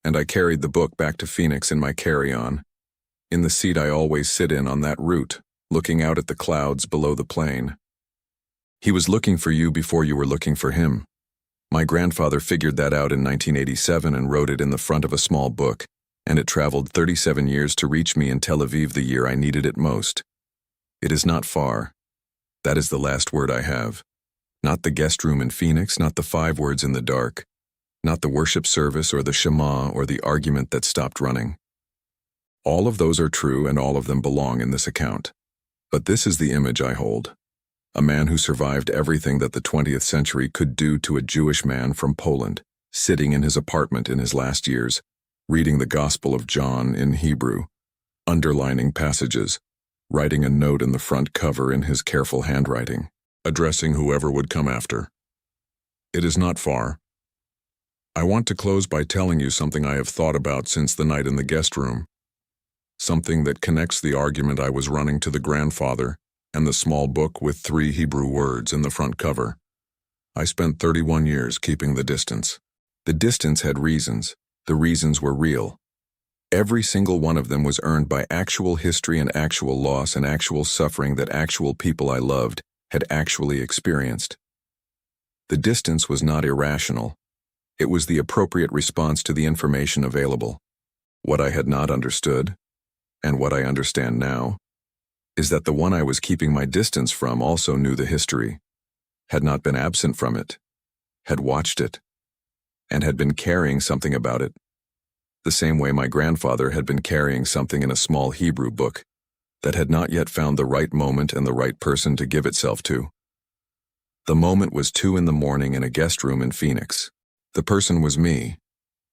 Speaker 1: and I carried the book back to Phoenix in my carry-on, in the seat I always sit in on that route, looking out at the clouds below the plane. He was looking for you before you were looking for him. My grandfather figured that out in 1987 and wrote it in the front of a small book, and it traveled 37 years to reach me in Tel Aviv the year I needed it most. It is not far. That is the last word I have. Not the guest room in Phoenix, not the 5 words in the dark, not the worship service or the Shema or the argument that stopped running. All of those are true and all of them belong in this account. But this is the image I hold. A man who survived everything that the 20th century could do to a Jewish man from Poland, sitting in his apartment in his last years, reading the Gospel of John in Hebrew, underlining passages, writing a note in the front cover in his careful handwriting, addressing whoever would come after. It is not far. I want to close by telling you something I have thought about since the night in the guest room, something that connects the argument I was running to the grandfather and the small book with 3 Hebrew words in the front cover. I spent 31 years keeping the distance. The distance had reasons. The reasons were real. Every single one of them was earned by actual history and actual loss and actual suffering that actual people I loved had actually experienced. The distance was not irrational. It was the appropriate response to the information available. What I had not understood, and what I understand now, is that the one I was keeping my distance from also knew the history, had not been absent from it, had watched it, and had been carrying something about it, the same way my grandfather had been carrying something in a small Hebrew book that had not yet found the right moment and the right person to give itself to. The moment was 2 in the morning in a guest room in Phoenix. The person was me,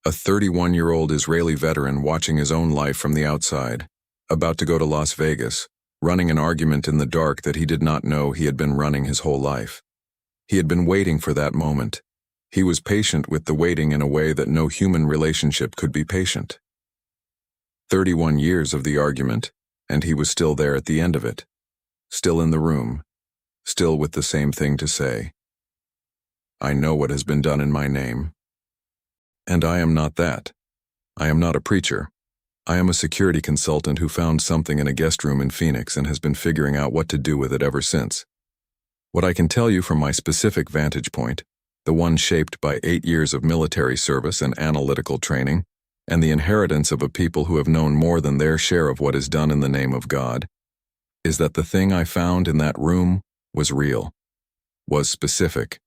Speaker 1: a 31-year-old Israeli veteran watching his own life from the outside, about to go to Las Vegas, running an argument in the dark that he did not know he had been running his whole life. He had been waiting for that moment. He was patient with the waiting in a way that no human relationship could be patient. 31 years of the argument, and he was still there at the end of it, still in the room, still with the same thing to say. I know what has been done in my name. And I am not that. I am not a preacher. I am a security consultant who found something in a guest room in Phoenix and has been figuring out what to do with it ever since. What I can tell you from my specific vantage point, the one shaped by 8 years of military service and analytical training, and the inheritance of a people who have known more than their share of what is done in the name of God, is that the thing I found in that room was real, was specific,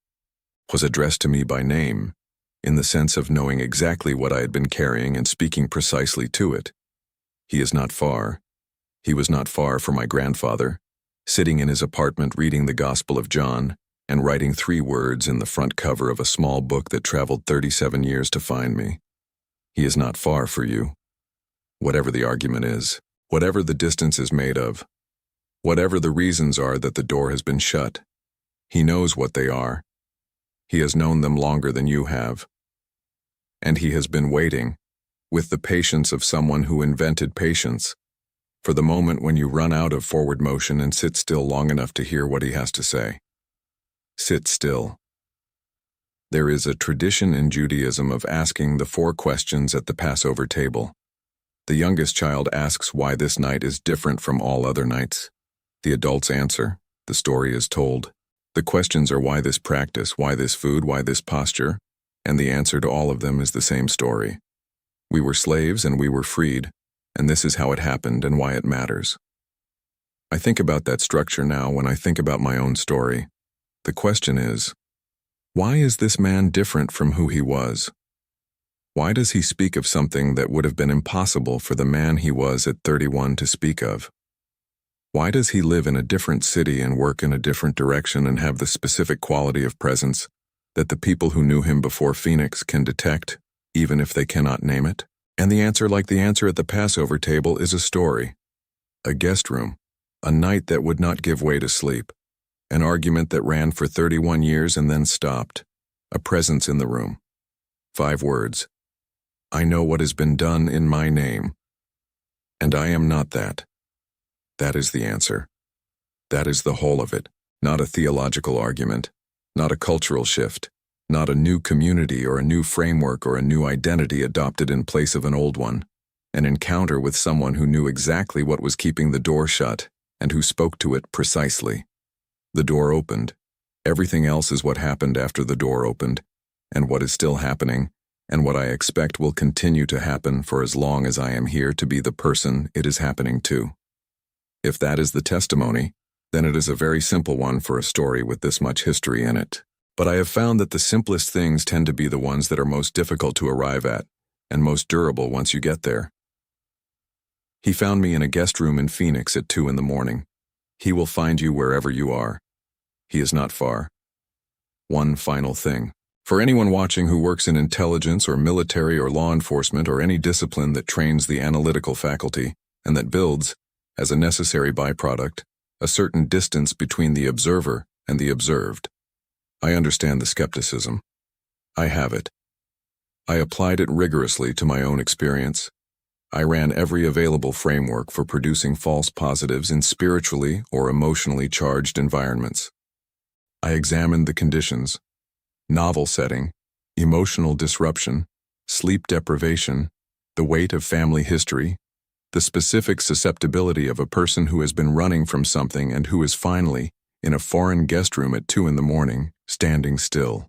Speaker 1: was addressed to me by name, in the sense of knowing exactly what I had been carrying and speaking precisely to it. He is not far. He was not far from my grandfather, sitting in his apartment reading the Gospel of John and writing 3 words in the front cover of a small book that traveled 37 years to find me. He is not far for you. Whatever the argument is, whatever the distance is made of, whatever the reasons are that the door has been shut, he knows what they are. He has known them longer than you have. And he has been waiting, with the patience of someone who invented patience, for the moment when you run out of forward motion and sit still long enough to hear what he has to say. Sit still. There is a tradition in Judaism of asking the 4 questions at the Passover table. The youngest child asks why this night is different from all other nights. The adults answer. The story is told. The questions are why this practice, why this food, why this posture, and the answer to all of them is the same story. We were slaves and we were freed, and this is how it happened and why it matters. I think about that structure now when I think about my own story. The question is, why is this man different from who he was? Why does he speak of something that would have been impossible for the man he was at 31 to speak of? Why does he live in a different city and work in a different direction and have the specific quality of presence that the people who knew him before Phoenix can detect, even if they cannot name it? And the answer, like the answer at the Passover table, is a story, a guest room, a night that would not give way to sleep, an argument that ran for 31 years and then stopped, a presence in the room. 5 words. I know what has been done in my name, and I am not that. That is the answer. That is the whole of it, not a theological argument, not a cultural shift, not a new community or a new framework or a new identity adopted in place of an old one. An encounter with someone who knew exactly what was keeping the door shut and who spoke to it precisely. The door opened. Everything else is what happened after the door opened, and what is still happening, and what I expect will continue to happen for as long as I am here to be the person it is happening to. If that is the testimony, then it is a very simple one for a story with this much history in it. But I have found that the simplest things tend to be the ones that are most difficult to arrive at, and most durable once you get there. He found me in a guest room in Phoenix at 2 in the morning. He will find you wherever you are. He is not far. One final thing. For anyone watching who works in intelligence or military or law enforcement or any discipline that trains the analytical faculty and that builds, as a necessary byproduct, a certain distance between the observer and the observed. I understand the skepticism. I have it. I applied it rigorously to my own experience. I ran every available framework for producing false positives in spiritually or emotionally charged environments. I examined the conditions: novel setting, emotional disruption, sleep deprivation, the weight of family history, the specific susceptibility of a person who has been running from something and who is finally, in a foreign guest room at 2 in the morning, standing still.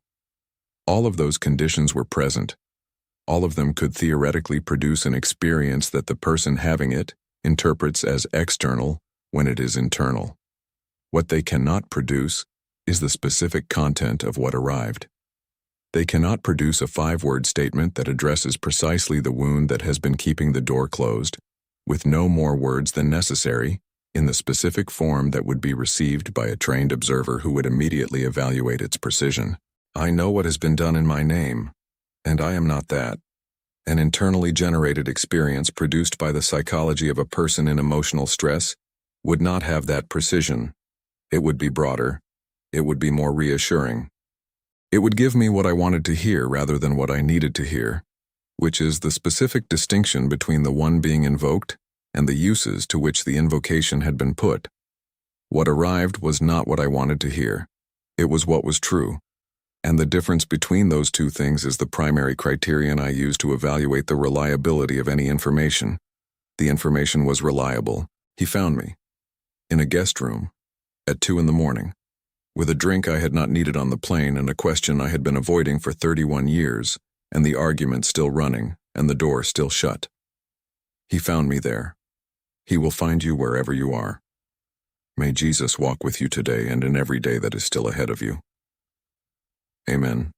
Speaker 1: All of those conditions were present. All of them could theoretically produce an experience that the person having it interprets as external when it is internal. What they cannot produce is the specific content of what arrived. They cannot produce a 5-word statement that addresses precisely the wound that has been keeping the door closed, with no more words than necessary, in the specific form that would be received by a trained observer who would immediately evaluate its precision. I know what has been done in my name, and I am not that. An internally generated experience produced by the psychology of a person in emotional stress would not have that precision. It would be broader. It would be more reassuring. It would give me what I wanted to hear rather than what I needed to hear, which is the specific distinction between the one being invoked and the uses to which the invocation had been put. What arrived was not what I wanted to hear. It was what was true. And the difference between those two things is the primary criterion I use to evaluate the reliability of any information. The information was reliable. He found me in a guest room at 2 in the morning, with a drink I had not needed on the plane and a question I had been avoiding for 31 years, and the argument still running and the door still shut. He found me there. He will find you wherever you are. May Jesus walk with you today and in every day that is still ahead of you. Amen.